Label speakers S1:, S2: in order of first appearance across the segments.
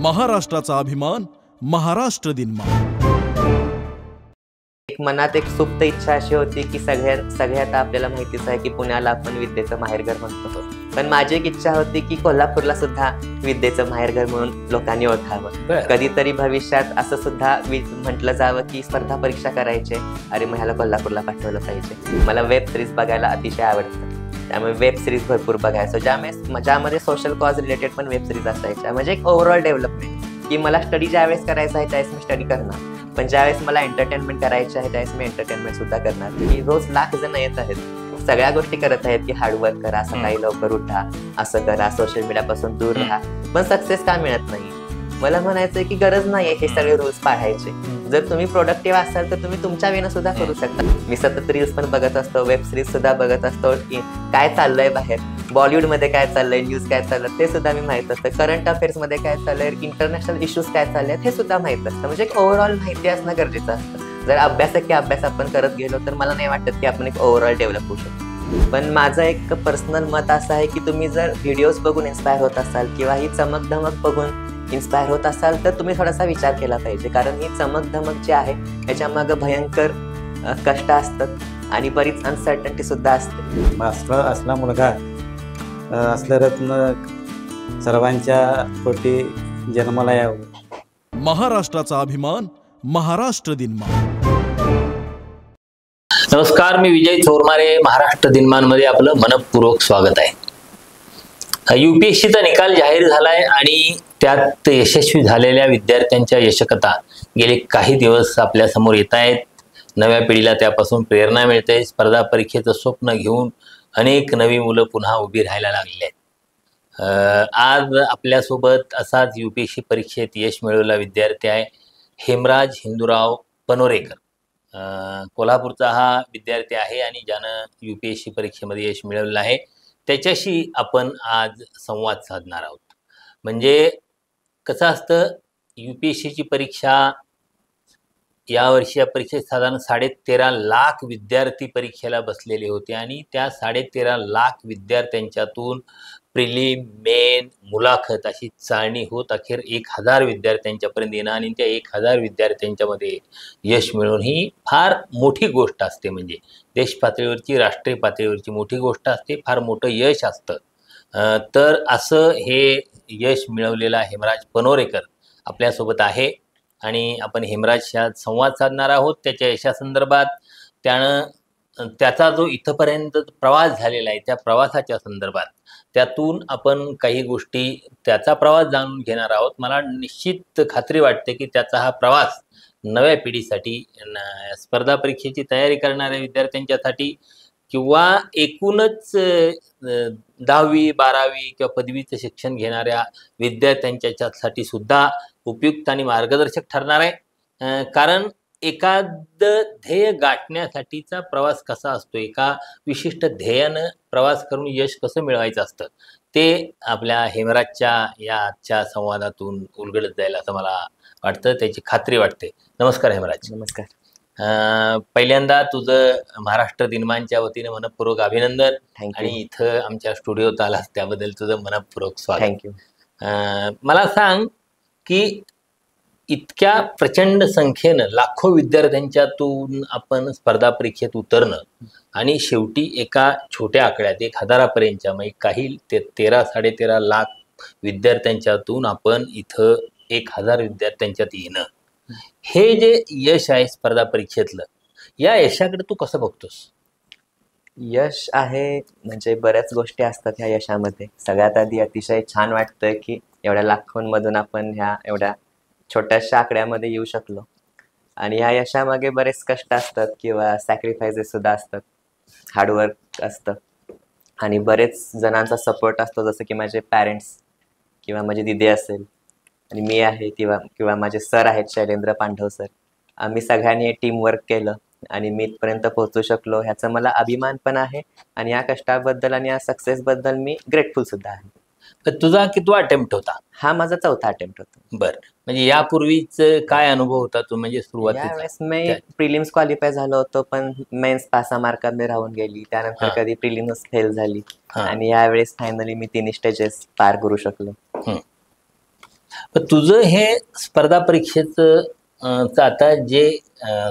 S1: महाराष्ट्राचा अभिमान महाराष्ट्र दिन
S2: एक मनात एक सुप्त इच्छा अशी होती की सगळ्यात आपल्याला माहितीच आहे की पुण्याला आपण विद्येचं माहेरघर म्हणतो, पण माझी एक इच्छा होती की कोल्हापूरला सुद्धा विद्येचं माहेरघर म्हणून लोकांनी ओळखावं. कधीतरी भविष्यात असं सुद्धा म्हटलं जावं की स्पर्धा परीक्षा करायचे, अरे मग ह्याला कोल्हापूरला पाठवलं पाहिजे. मला वेब सिरीज बघायला अतिशय आवडतं, त्यामुळे वेब सिरीज भरपूर बघायचो, ज्यामध्ये सोशल कॉज रिलेटेड पण वेब सिरीज असायच्या. म्हणजे एक ओव्हरऑल डेव्हलपमेंट की मला स्टडी ज्यावेळेस करायचं आहे त्यावेळेस मी स्टडी करणार, पण ज्यावेळेस मला एंटरटेनमेंट करायची आहे त्यावेळेस मी एंटरटेनमेंट सुद्धा करणार. की रोज लाख जण येत आहेत, सगळ्या गोष्टी करत आहेत की हार्डवर्क करा, सकाळी लवकर उठा, असं करा, सोशल मीडियापासून दूर राहा, पण सक्सेस का मिळत नाही? मला म्हणायचंय की गरज नाहीये हे सगळे रूल्स पाळायचे. जर तुम्ही प्रोडक्टिव्ह असाल तर तुम्ही तुमच्या वेळेनं सुद्धा करू शकता. मी सतत रील्स पण बघत असतो, वेब सिरीज सुद्धा बघत असतो, काय चाललंय बाहेर, बॉलिवूडमध्ये काय चाललंय, न्यूज काय चाललं ते सुद्धा मी माहित असतं, करंट अफेअर्स मध्ये काय चाललंय, इंटरनॅशनल इश्यूज काय चालले हे सुद्धा माहित असतं. म्हणजे एक ओव्हरऑल माहिती असणं गरजेचं असतं. जर अभ्यास आपण करत गेलो तर मला नाही वाटत की आपण एक ओव्हरऑल डेव्हलप होऊ शकतो. पण माझं एक पर्सनल मत असं आहे की तुम्ही जर व्हिडिओज बघून इन्स्पायर होत असाल किंवा ही चमक धमक बघून इन्स्पायर होत असाल तर तुम्ही थोडासा विचार केला पाहिजे, कारण ही चमक धमक जी आहे याच्यामागं भयंकर कष्ट असतात आणि बरीच अनसर्टन्टी सुद्धा असते.
S3: असला मुलगा असलं रत्न सर्वांच्या पोटी जन्माला यावं.
S1: महाराष्ट्राचा अभिमान महाराष्ट्र दिन.
S4: नमस्कार, मी विजय चोरमारे. महाराष्ट्र दिनमानमध्ये आपलं मनपूर्वक स्वागत आहे. UPSCचा निकाल जाहीर झालाय आणि त्यात यशस्वी झालेल्या विद्यार्थ्यांच्या यशकथा गेले काही दिवस आपल्या समोर येत आहेत. नव्या पिढीला त्यापासून प्रेरणा मिळते. स्पर्धा परीक्षेचं स्वप्न घेऊन अनेक नवी मुलं पुन्हा उभी राहायला लागले आहेत. आज आपल्यासोबत असाच UPSC परीक्षेत यश मिळवलेला विद्यार्थी आहे हेमराज हिंदूराव पनोरेकर. कोल्हापूरचा हा विद्यार्थी आहे आणि ज्यानं UPSC परीक्षेमध्ये यश मिळवलेलं आहे. त्याच्याशी आपण आज संवाद साधणार आहोत. म्हणजे कसं असतं, UPSCची परीक्षा यावर्षी या परीक्षेत साधारण 13.5 लाख विद्यार्थी परीक्षेला बसलेले होते आणि त्या 13.5 लाख विद्यार्थ्यांच्यातून प्रिलिम, मेन, मुलाखत अशी चाळणी होत अखेर 1000 विद्यार्थ्यांच्यापर्यंत येणं आणि त्या 1000 विद्यार्थ्यांच्या मध्ये यश मिळवून ही फार मोठी गोष्ट असते. म्हणजे देश पातळीवरची, राष्ट्रीय पातळीवरची मोठी गोष्ट असते, फार मोठं यश असतं. तर असं हे यश मिळवलेला हेमराज पनोरेकर आपल्यासोबत आहे आणि आपण हेमराजशी संवाद साधणार आहोत त्याच्या यशासंदर्भात. त्याचा जो इथंपर्यंत प्रवास झालेला आहे त्या प्रवासाच्या संदर्भात, त्यातून आपण काही गोष्टी त्याचा प्रवास जाणून घेणार आहोत. मला निश्चित खात्री वाटते की त्याचा हा प्रवास नव्या पिढीसाठी, स्पर्धा परीक्षेची तयारी करणाऱ्या विद्यार्थ्यांच्यासाठी किंवा एकूणच 10वी 12वी किंवा पदवीचं शिक्षण घेणाऱ्या विद्यार्थ्यांच्यासाठी सुद्धा उपयुक्त आणि मार्गदर्शक ठरणार आहे. कारण एखादं ध्येय गाठण्यासाठीचा प्रवास कसा असतो, एका विशिष्ट ध्येयानं प्रवास करून यश कसं मिळवायचं असतं ते आपल्या हेमराजच्या या आजच्या संवादातून उलगडत जाईल असं मला वाटतं, त्याची खात्री वाटते. नमस्कार हेमराज.
S2: नमस्कार.
S4: पहिल्यांदा तुझं महाराष्ट्र दिनमानच्या वतीने मनपूर्वक अभिनंदन आणि इथं आमच्या स्टुडिओत आलास त्याबद्दल तुझं मनपूर्वक स्वागत.
S2: थँक्यू.
S4: मला सांग की इतक्या प्रचंड संख्येनं लाखो विद्यार्थ्यांच्यातून आपण स्पर्धा परीक्षेत उतरणं आणि शेवटी एका छोट्या आकड्यात 1000पर्यंतच्या म्हणजे काही 13-13.5 लाख विद्यार्थ्यांच्यातून आपण इथं 1000 विद्यार्थ्यांच्यात येणं, हे जे यश आहे स्पर्धा परीक्षेतलं, या यशाकडे तू कसं बघतोस?
S2: यश आहे म्हणजे बऱ्याच गोष्टी असतात ह्या यशामध्ये. सगळ्यात आधी अतिशय छान वाटतं की एवढ्या लाखोंमधून आपण ह्या एवढ्या छोट्याशा आकड्यामध्ये येऊ शकलो. आणि ह्या यशामागे बरेच कष्ट असतात किंवा सॅक्रिफायसेस सुद्धा असतात, हार्डवर्क असतं आणि बरेच जणांचा सपोर्ट असतो, जसं की माझे पॅरेंट्स किंवा माझी दिदी असेल आणि मी आहे किंवा माझे सर आहेत शैलेंद्र पांढव सर. आम्ही सगळ्यांनी टीमवर्क केलं आणि मी इथपर्यंत पोहोचू शकलो, ह्याचा मला अभिमान पण आहे आणि या कष्टाबद्दल आणि या सक्सेसबद्दल मी ग्रेटफुल सुद्धा आहे.
S4: तुझा कितवा अटेम्प्ट होता?
S2: हा माझा 4था अटेम्प्ट होता.
S4: बरं, म्हणजे यापूर्वीच काय अनुभव होता तू? म्हणजे
S2: यावेळेस मी प्रिलिम्स क्वालिफाय झालो होतो, पण मेन्स 5 मार्कांनी राहून गेली. त्यानंतर कधी प्रिलिम्स फेल झाली आणि यावेळेस फायनली मी 3 स्टेजेस पार करू शकलो.
S4: पण तुझं हे स्पर्धा परीक्षेचं चं आता जे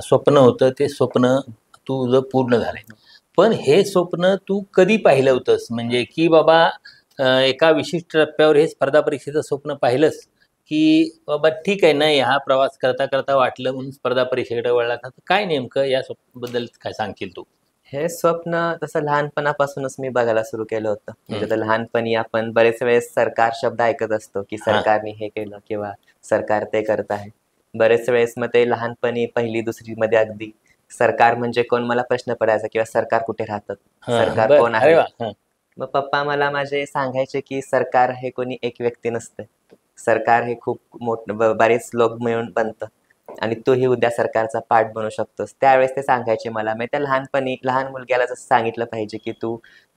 S4: स्वप्न होतं ते स्वप्न तुझं पूर्ण झालंय. पण हे स्वप्न तू कधी पाहिलं होतंस? म्हणजे की बाबा एका विशिष्ट टप्प्यावर हे स्पर्धा परीक्षेचं स्वप्न पाहिलंस, की बाबा ठीक आहे नाही हा प्रवास करता करता वाटलं म्हणून स्पर्धा परीक्षेकडे वळला का? काय नेमकं या स्वप्नाबद्दल काय सांगशील तू?
S2: हे स्वप्न तसं लहानपणापासूनच मी बघायला सुरू केलं होतं. म्हणजे आता लहानपणी आपण बरेच वेळेस सरकार शब्द ऐकत असतो, की सरकारने हे केलं किंवा सरकार ते करत आहे. बरेच वेळेस मग ते लहानपणी 1ली 2री मध्ये अगदी सरकार म्हणजे कोण मला प्रश्न पडायचा किंवा सरकार कुठे राहतात, सरकार
S4: बरं.
S2: कोण
S4: अरे
S2: आहे.
S4: वा. हां.
S2: मग पप्पा मला माझे सांगायचे, की सरकार हे कोणी एक व्यक्ती नसते. सरकार हे खूप बरेच लोक मिळून बनतं आणि तूही उद्या सरकारचा पार्ट बनू शकतोस. त्यावेळेस ते सांगायचे मला. मी त्या लहानपणी लहान मुलग्याला जसं सांगितलं पाहिजे, की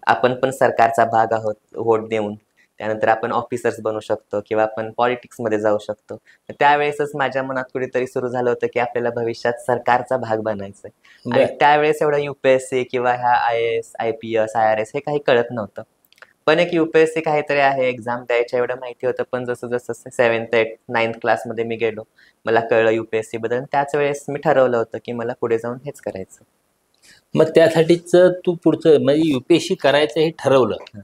S2: आपण पण सरकारचा भाग आहोत व्होट देऊन. त्यानंतर आपण ऑफिसर्स बनू शकतो किंवा आपण पॉलिटिक्समध्ये जाऊ शकतो. त्यावेळेसच माझ्या मनात कुठेतरी सुरू झालं होतं, की आपल्याला भविष्यात सरकारचा भाग बनायचंय. आणि
S4: बरं.
S2: त्यावेळेस एवढं UPSC किंवा ह्या IAS, IPS, IRS हे काही कळत नव्हतं. पण एक UPSC काहीतरी आहे, एक्झाम द्यायच्या एवढं माहिती होतं. पण जसं 7th, 8th, 9th क्लासमध्ये मी गेलो, मला कळलं UPSC बद्दल. त्याच वेळेस मी ठरवलं होतं, की मला पुढे जाऊन हेच करायचं.
S4: मग त्यासाठीच तू पुढचं म्हणजे UPSC करायचं हे ठरवलं.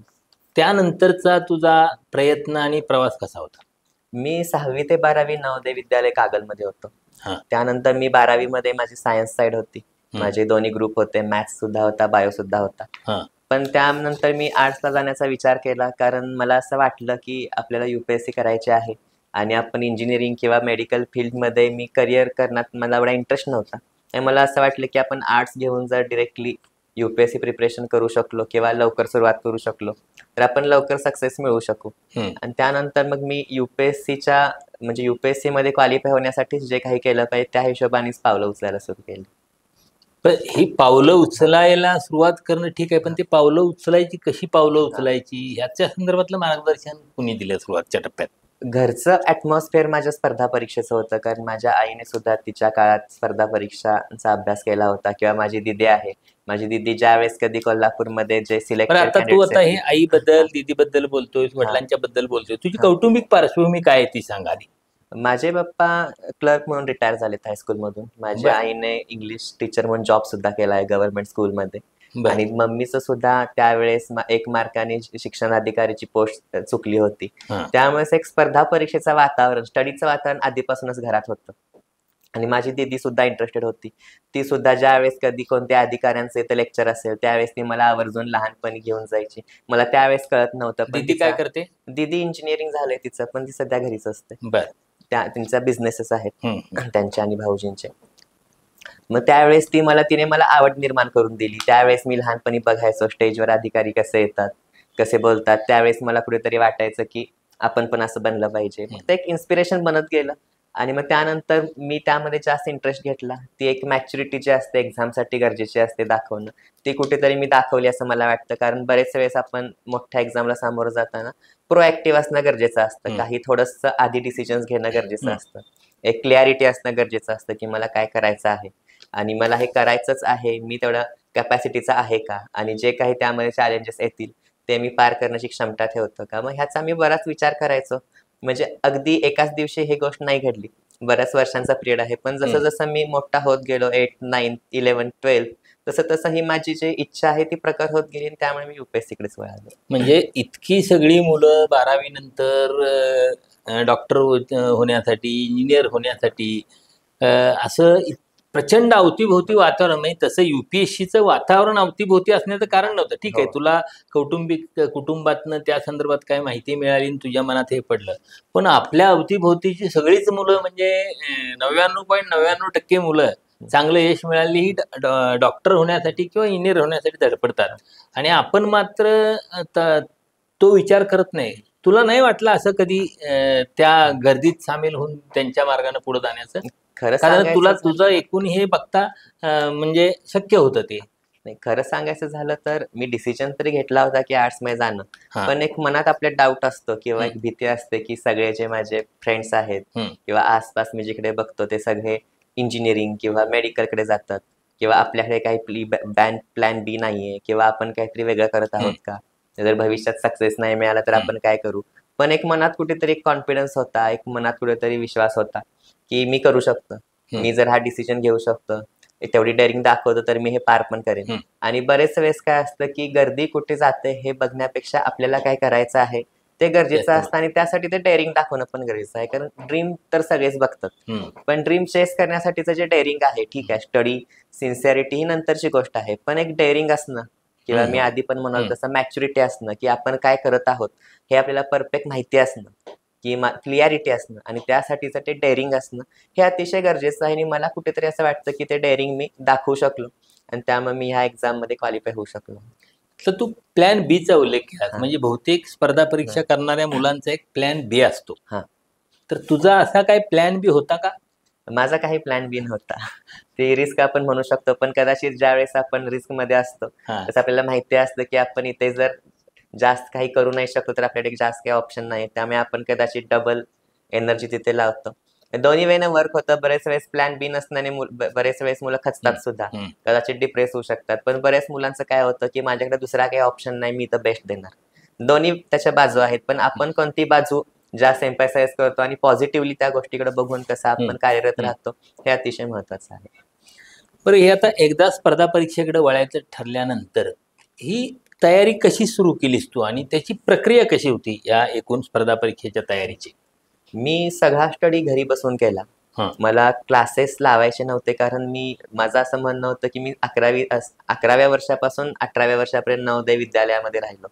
S4: त्यानंतरचा तुझा प्रयत्न आणि प्रवास कसा होता?
S2: मी 6वी ते 12वी नवोदय विद्यालय कागलमध्ये होतो.
S4: हां.
S2: त्यानंतर मी 12वी मध्ये माझी सायन्स साईड होती. माझे दोन्ही ग्रुप होते, मॅथ्स सुद्धा होता, बायो सुद्धा होता.
S4: हां.
S2: पण त्यानंतर मी आर्ट्सला जाण्याचा विचार केला, कारण मला असं वाटलं, की आपल्याला UPSC करायचे आहे आणि आपण इंजिनिअरिंग किंवा मेडिकल फील्डमध्ये मी करिअर करण्यात मला एवढा इंटरेस्ट नव्हता. आणि मला असं वाटलं, की आपण आर्ट्स घेऊन जर डिरेक्टली UPSC प्रिपरेशन करू शकलो किंवा लवकर सुरुवात करू शकलो, तर आपण लवकर सक्सेस मिळवू शकू. आणि त्यानंतर मग मी UPSC मध्ये क्वालिफाय होण्यासाठी जे काही केलं पाहिजे त्या हिशोबानेच पावलं उचलायला सुरू केली.
S4: पण ही पावलं उचलायला सुरुवात करणं ठीक आहे, पण ते पावलं उचलायची कशी पावलं उचलायची याच्या संदर्भातलं मार्गदर्शन कुणी दिलं सुरुवातच्या टप्प्यात?
S2: घरचं ॲटमॉस्फिअर माझ्या स्पर्धा परीक्षेचं होतं, कारण माझ्या आईने सुद्धा तिच्या काळात स्पर्धा परीक्षांचा अभ्यास केला होता. किंवा माझी दीदी आहे, माझी दीदी ज्यावेळेस कधी कोल्हापूरमध्ये जे
S4: पण
S2: सिलेक्टेड
S4: आता तू आता हे आईबद्दल दीदीबद्दल बोलतोय, वडिलांच्या बद्दल बोलतोय, तुझी कौटुंबिक पार्श्वभूमी काय आहे ती सांग आधी.
S2: माझे पप्पा क्लर्क म्हणून रिटायर झालेत हायस्कूलमधून. माझ्या
S4: बरं.
S2: आईने इंग्लिश टीचर म्हणून जॉब सुद्धा केला आहे गव्हर्नमेंट स्कूलमध्ये.
S4: बरं.
S2: आणि मम्मीचं सुद्धा त्यावेळेस 1 मार्काने शिक्षणाधिकारीची पोस्ट चुकली होती.
S4: हां.
S2: त्यामुळेच एक स्पर्धा परीक्षेचं वातावरण, स्टडीचं वातावरण आधीपासूनच घरात होतं. आणि माझी दीदी सुद्धा इंटरेस्टेड होती. ती सुद्धा ज्यावेळेस कधी कोणत्या अधिकाऱ्यांचं इथं लेक्चर असेल त्यावेळेस ती मला आवर्जून लहानपणी घेऊन जायची. मला त्यावेळेस कळत नव्हतं. पण
S4: दीदी काय करते?
S2: दीदी इंजिनिअरिंग झालंय तिचं, पण ती सध्या घरीच असते.
S4: बर.
S2: त्यांचा बिझनेसेस आहेत
S4: हम्म.
S2: त्यांच्या आणि भाऊजींचे. मग त्यावेळेस तिने मला आवड निर्माण करून दिली. त्यावेळेस मी लहानपणी बघायचो स्टेजवर अधिकारी कसे येतात, कसे बोलतात. त्यावेळेस मला कुठेतरी वाटायचं की आपण पण असं बनलं पाहिजे. मग ते एक इन्स्पिरेशन बनत गेलं. आणि मग त्यानंतर मी त्यामध्ये जास्त इंटरेस्ट घेतला. ती एक मॅच्युरिटी जी असते एक्झामसाठी गरजेची असते दाखवणं, ती कुठेतरी मी दाखवली असं मला वाटतं. कारण बरेच वेळेस आपण मोठ्या एक्झामला सामोरं जाताना प्रोएक्टिव्ह असणं गरजेचं असतं. काही थोडंसं आधी डिसिजन्स घेणं गरजेचं असतं. एक क्लॅरिटी असणं गरजेचं असतं की मला काय करायचं आहे आणि मला हे करायचंच आहे, मी तेवढा कॅपॅसिटीचा आहे का, आणि जे काही त्यामध्ये चॅलेंजेस येतील ते मी पार करण्याची क्षमता ठेवतो का. मग ह्याचा मी बराच विचार करायचो. म्हणजे अगदी एकाच दिवशी ही गोष्ट नाही घडली, बऱ्याच वर्षांचा पिरियड आहे. पण जसं जसं मी मोठा होत गेलो 8th, 9th, 11th, 12th, तसं तसं ही माझी जी इच्छा आहे ती प्रकट होत गेली आणि त्यामुळे मी UPSC कडेच वळालो.
S4: म्हणजे इतकी सगळी मुलं 12वी नंतर डॉक्टर होण्यासाठी, इंजिनियर होण्यासाठी असं प्रचंड अवतीभोवती वातावरण, म्हणजे तसं UPSCचं वातावरण अवतीभोवती असण्याचं कारण नव्हतं. ठीक आहे, तुला कुटुंबातनं त्या संदर्भात काय माहिती मिळाली आणि तुझ्या मनात हे पडलं. पण आपल्या अवतीभोवतीची सगळीच मुलं म्हणजे 99.99% मुलं चांगलं यश मिळाली ही डॉक्टर होण्यासाठी किंवा इंजिनियर होण्यासाठी धडपडतात. आणि आपण मात्र तो विचार करत नाही. तुला नाही वाटलं असं कधी त्या गर्दीत सामील होऊन त्यांच्या मार्गाने पुढे जाण्याचं? कारण तुला तुझं एकूण हे बघता म्हणजे शक्य होतं ते.
S2: नाही, खरं सांगायचं झालं तर मी डिसिजन तरी घेतला होता की आर्ट्स मध्ये जाणं. पण एक मनात आपल्या डाऊट असतो किंवा एक भीती असते की सगळे जे माझे फ्रेंड्स आहेत किंवा आसपास मी जिकडे बघतो ते सगळे इंजिनिअरिंग किंवा मेडिकलकडे जातात, किंवा आपल्याकडे काही प्लॅन बी नाहीये, किंवा आपण काहीतरी वेगळं करत आहोत का, जर भविष्यात सक्सेस नाही मिळाला तर आपण काय करू. पण एक मनात कुठेतरी एक कॉन्फिडन्स होता, एक मनात कुठेतरी विश्वास होता की मी करू शकतो, मी जर हा डिसिजन घेऊ शकतो, तेवढी डेअरिंग दाखवतो तर मी हे पार पण करेन. आणि बरेच वेळेस काय असतं की गर्दी कुठे जाते हे बघण्यापेक्षा आपल्याला काय करायचं आहे ते गरजेचं असतं, आणि त्यासाठी ते डेअरिंग दाखवणं पण गरजेचं आहे. कारण ड्रीम तर सगळेच बघतात, पण ड्रीम चेस करण्यासाठीचं जे डेअरिंग आहे, ठीक आहे, स्टडी सिन्सिअरिटी ही नंतरची गोष्ट आहे, पण एक डेअरिंग असणं किंवा मी आधी पण म्हणाल तसं मॅच्युरिटी असणं की आपण काय करत आहोत हे आपल्याला परफेक्ट माहिती असणं, की क्लिअरिटी असणं, आणि त्यासाठीचं ते डेअरिंग असणं हे अतिशय गरजेचं आहे. आणि मला कुठेतरी असं वाटतं की ते डेअरिंग मी दाखवू शकलो, आणि त्यामुळे मी ह्या एक्झाम मध्ये क्वालिफाय होऊ शकलो.
S4: तर तू प्लॅन बी चा उल्लेख केला, म्हणजे बहुतेक स्पर्धा परीक्षा करणाऱ्या मुलांचा एक प्लॅन बी असतो. तर तुझा असा काही प्लॅन बी होता का?
S2: माझा काही प्लॅन बी नव्हता. ते रिस्क आपण म्हणू शकतो, पण कदाचित ज्यावेळेस आपण रिस्क मध्ये असतो तसं आपल्याला माहिती असतं की आपण इथे जर जास्त काही करू नाही शकतो तर आपल्याकडे जास्त काही ऑप्शन नाही, त्यामुळे आपण कदाचित डबल एनर्जी तिथे लावतो. दोन्ही वेळेनं वर्क होतं. बरेच वेळेस प्लॅन बी नसल्याने बरेच वेळेस मुलं खचतात सुद्धा, कदाचित डिप्रेस होऊ शकतात. पण बऱ्याच मुलांचं काय होतं की माझ्याकडे दुसरा काही ऑप्शन नाही, मी तर बेस्ट देणार. दोन्ही त्याच्या बाजू आहेत, पण आपण कोणती बाजू जास्त एम्फसाइज करतो आणि पॉझिटिव्हली त्या गोष्टीकडे बघून कसं आपण कार्यरत राहतो हे अतिशय महत्वाचं आहे.
S4: बरं, हे आता एकदा स्पर्धा परीक्षेकडे वळायचं ठरल्यानंतर ही तयारी कशी सुरू केलीस तू, आणि त्याची प्रक्रिया कशी होती या एकूण स्पर्धा परीक्षेच्या तयारीची?
S2: मी सगळा स्टडी घरी बसून केला. मला क्लासेस लावायचे नव्हते, कारण माझं असं म्हणणं होतं की मी 11व्या वर्षापासून 18व्या वर्षापर्यंत नवोदय विद्यालयामध्ये राहिलो,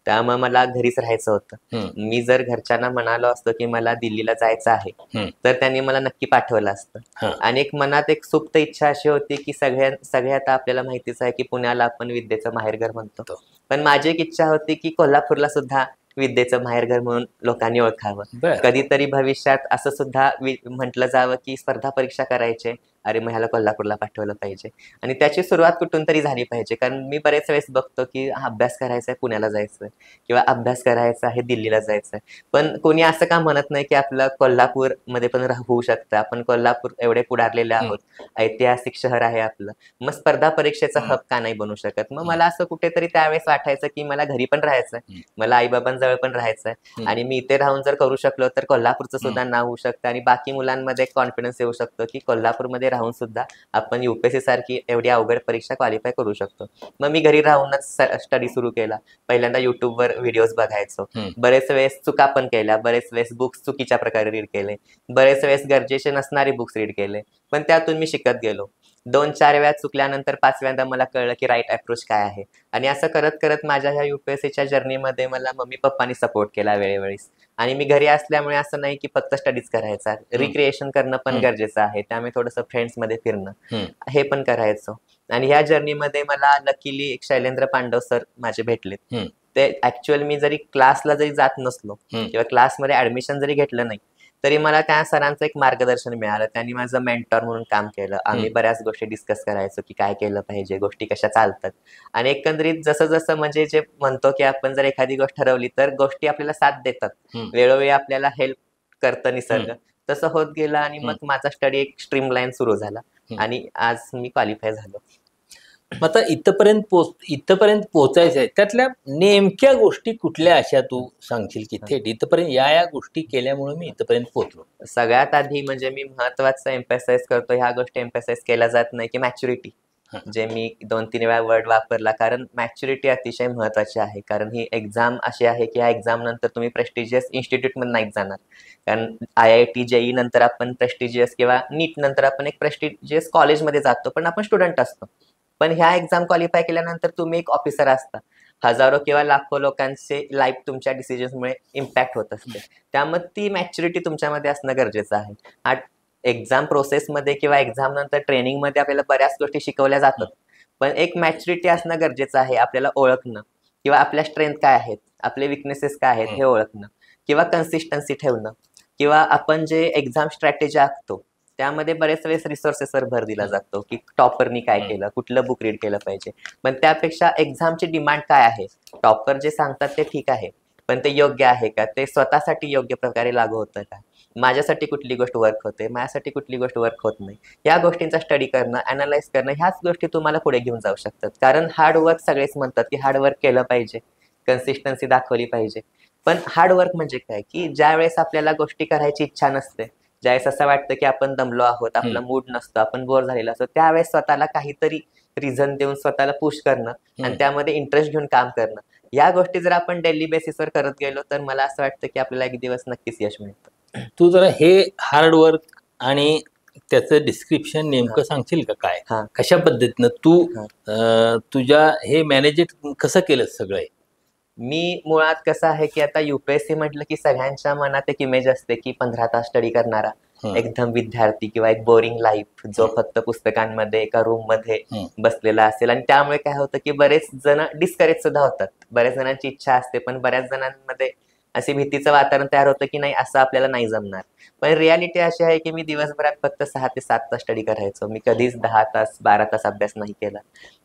S2: त्यामुळे मला घरीच राहायचं होतं. मी जर घरच्यांना म्हणालो असतो की मला दिल्लीला जायचं आहे तर त्यांनी मला नक्की पाठवलं असतं. आणि एक मनात एक सुप्त इच्छा अशी होती की सगळ्यात आपल्याला माहितीच आहे की पुण्याला आपण विद्येचं माहेरघर म्हणतो, पण माझी एक इच्छा होती की कोल्हापूरला सुद्धा विद्येचं माहेरघर म्हणून लोकांनी ओळखावं. कधीतरी भविष्यात असं सुद्धा म्हटलं जावं की स्पर्धा परीक्षा करायचे, अरे मग ह्याला कोल्हापूरला पाठवलं पाहिजे, आणि त्याची सुरुवात कुठून तरी झाली पाहिजे. कारण मी बरेच वेळेस बघतो की अभ्यास करायचा आहे पुण्याला जायचंय, किंवा अभ्यास करायचा आहे दिल्लीला जायचंय, पण कोणी असं का म्हणत नाही की आपलं कोल्हापूर मध्ये पण होऊ शकतं. आपण कोल्हापूर एवढे पुढारलेले आहोत, ऐतिहासिक शहर आहे आपलं, मग स्पर्धा परीक्षेचा हब का नाही बनू शकत? मग मला असं कुठेतरी त्यावेळेस वाटायचं की मला घरी पण राहायचंय, मला आईबाबांजवळ पण राहायचंय, आणि मी इथे राहून जर करू शकलो तर कोल्हापूरचं सुद्धा नाव होऊ शकतं, आणि बाकी मुलांमध्ये कॉन्फिडन्स येऊ शकतो की कोल्हापूरमध्ये राहून सुद्धा आपण UPSC सारखी एवढी अवघड परीक्षा क्वालिफाय करू शकतो. मग मी घरी राहूनच स्टडी सुरू केला. पहिल्यांदा युट्यूबवर व्हिडिओज बघायचो, बरेच वेळेस चुका पण केल्या, बरेच वेळेस बुक्स चुकीच्या प्रकारे रीड केले, बरेच वेळेस गरजेचे नसणारे बुक्स रीड केले, पण त्यातून मी शिकत गेलो. 2-4 वेळा चुकल्यानंतर 5व्यांदा मला कळलं की राईट अप्रोच काय आहे, आणि असं करत करत माझ्या ह्या UPSCच्या जर्नीमध्ये मला मम्मी पप्पांनी सपोर्ट केला वेळोवेळी. आणि मी घरी असल्यामुळे असं नाही की फक्त स्टडीज करायचा, रिक्रिएशन करणं पण गरजेचं आहे, त्यामुळे थोडंसं फ्रेंड्स मध्ये फिरणं हे पण करायचं. आणि ह्या जर्नीमध्ये मला लकीली एक शैलेंद्र पांडव सर माझे भेटलेत. ते ऍक्च्युअली मी जरी क्लासला जरी जात नसलो किंवा क्लासमध्ये ऍडमिशन जरी घेतलं नाही तरी मला त्या सरांचं एक मार्गदर्शन मिळालं. त्यांनी माझं मेंटॉर म्हणून काम केलं. आम्ही बऱ्याच गोष्टी डिस्कस करायचो की काय केलं पाहिजे, गोष्टी कशा चालतात, आणि एकंदरीत जसं जसं म्हणजे जे म्हणतो की आपण जर एखादी गोष्ट ठरवली तर गोष्टी आपल्याला साथ देतात, वेळोवेळी आपल्याला हेल्प करतं निसर्ग, तसं होत गेलं. आणि मग माझा स्टडी एक स्ट्रीमलाईन सुरू झाला, आणि आज मी क्वालिफाय झालो.
S4: आता इथपर्यंत पोहोचायचं आहे, त्यातल्या नेमक्या गोष्टी कुठल्या अशा तू सांगशील की थेट इथपर्यंत या गोष्टी केल्यामुळे मी इथपर्यंत पोहोचलो?
S2: सगळ्यात आधी म्हणजे मी महत्वाचं एम्फसाइज करतो, ह्या गोष्टी एम्फसाइज केल्या जात नाही की मॅच्युरिटी, जे मी 2-3 वेळा वर्ड वापरला, कारण मॅच्युरिटी अतिशय महत्वाची आहे. कारण ही एक्झाम अशी आहे की ह्या एक्झाम नंतर तुम्ही प्रेस्टिजियस इन्स्टिट्यूट मध्ये नाही जाणार, कारण IIT JEE नंतर आपण प्रेस्टिजियस, किंवा नीट नंतर आपण एक प्रेस्टिजियस कॉलेजमध्ये जातो, पण आपण स्टुडंट असतो. पण ह्या एक्झाम क्वालिफाय केल्यानंतर तुम्ही एक ऑफिसर असता, हजारो किंवा लाखो लोकांचे लाईफ तुमच्या डिसिजन्समुळे इम्पॅक्ट होत असते, त्यामुळे ती मॅच्युरिटी तुमच्यामध्ये असणं गरजेचं आहे. हा एक्झाम प्रोसेसमध्ये किंवा एक्झाम नंतर ट्रेनिंगमध्ये आपल्याला बऱ्याच गोष्टी शिकवल्या जातात, पण एक मॅच्युरिटी असणं गरजेचं आहे. आपल्याला ओळखणं, किंवा आपल्या स्ट्रेंथ काय आहेत, आपले विकनेसेस काय आहेत हे ओळखणं, किंवा कन्सिस्टन्सी ठेवणं, किंवा आपण जे एक्झाम स्ट्रॅटेजी आखतो त्यामध्ये बरेच वेळेस रिसोर्सेसवर भर दिला जातो की टॉपरनी काय केलं, कुठलं बुक रीड केलं पाहिजे, पण त्यापेक्षा एक्झामची डिमांड काय आहे. टॉपर जे सांगतात ते ठीक आहे, पण ते योग्य आहे का, ते स्वतःसाठी योग्य प्रकारे लागू होतं का, माझ्यासाठी कुठली गोष्ट वर्क होते, माझ्यासाठी कुठली गोष्ट वर्क होत नाही, या गोष्टींचा स्टडी करणं, अनालाइज करणं, ह्याच गोष्टी तुम्हाला पुढे घेऊन जाऊ शकतात. कारण हार्डवर्क सगळेच म्हणतात की हार्डवर्क केलं पाहिजे, कन्सिस्टन्सी दाखवली पाहिजे, पण हार्ड वर्क म्हणजे काय, की ज्या वेळेस आपल्याला गोष्टी करायची इच्छा नसते, ज्यावेळेस असं वाटतं की आपण दमलो आहोत, आपला मूड नसतो, आपण बोर झालेला असतो, त्यावेळेस स्वतःला काहीतरी रिझन देऊन स्वतःला पुश करणं आणि त्यामध्ये इंटरेस्ट घेऊन काम करणं, या गोष्टी जर आपण डेली बेसिसवर करत गेलो तर मला असं वाटतं की आपल्याला एक दिवस नक्कीच यश मिळतं.
S4: तू जरा हे हार्ड वर्क आणि त्याचं डिस्क्रिप्शन नेमकं सांगशील का काय?
S2: हा.
S4: कशा पद्धतीनं तू
S2: हा.
S4: तुझ्या हे मॅनेज कसं केलं सगळं?
S2: मी मुळात कसं आहे की आता युपीएससी म्हटलं की सगळ्यांच्या मनात एक इमेज असते की 15 तास स्टडी करणारा एकदम विद्यार्थी किंवा एक बोरिंग लाईफ जो फक्त पुस्तकांमध्ये एका रूम मध्ये बसलेला असेल, आणि त्यामुळे काय होतं की बरेच जण डिस्करेज सुद्धा होतात. बऱ्याच जणांची इच्छा असते पण बऱ्याच जणांमध्ये असे भीतीचं वातावरण तयार होतं की नाही, असं आपल्याला नाही जमणार. पण रियालिटी अशी आहे की मी दिवसभरात फक्त 6 ते 7 तास स्टडी करायचो. मी कधीच 10 तास 12 तास अभ्यास नाही केला.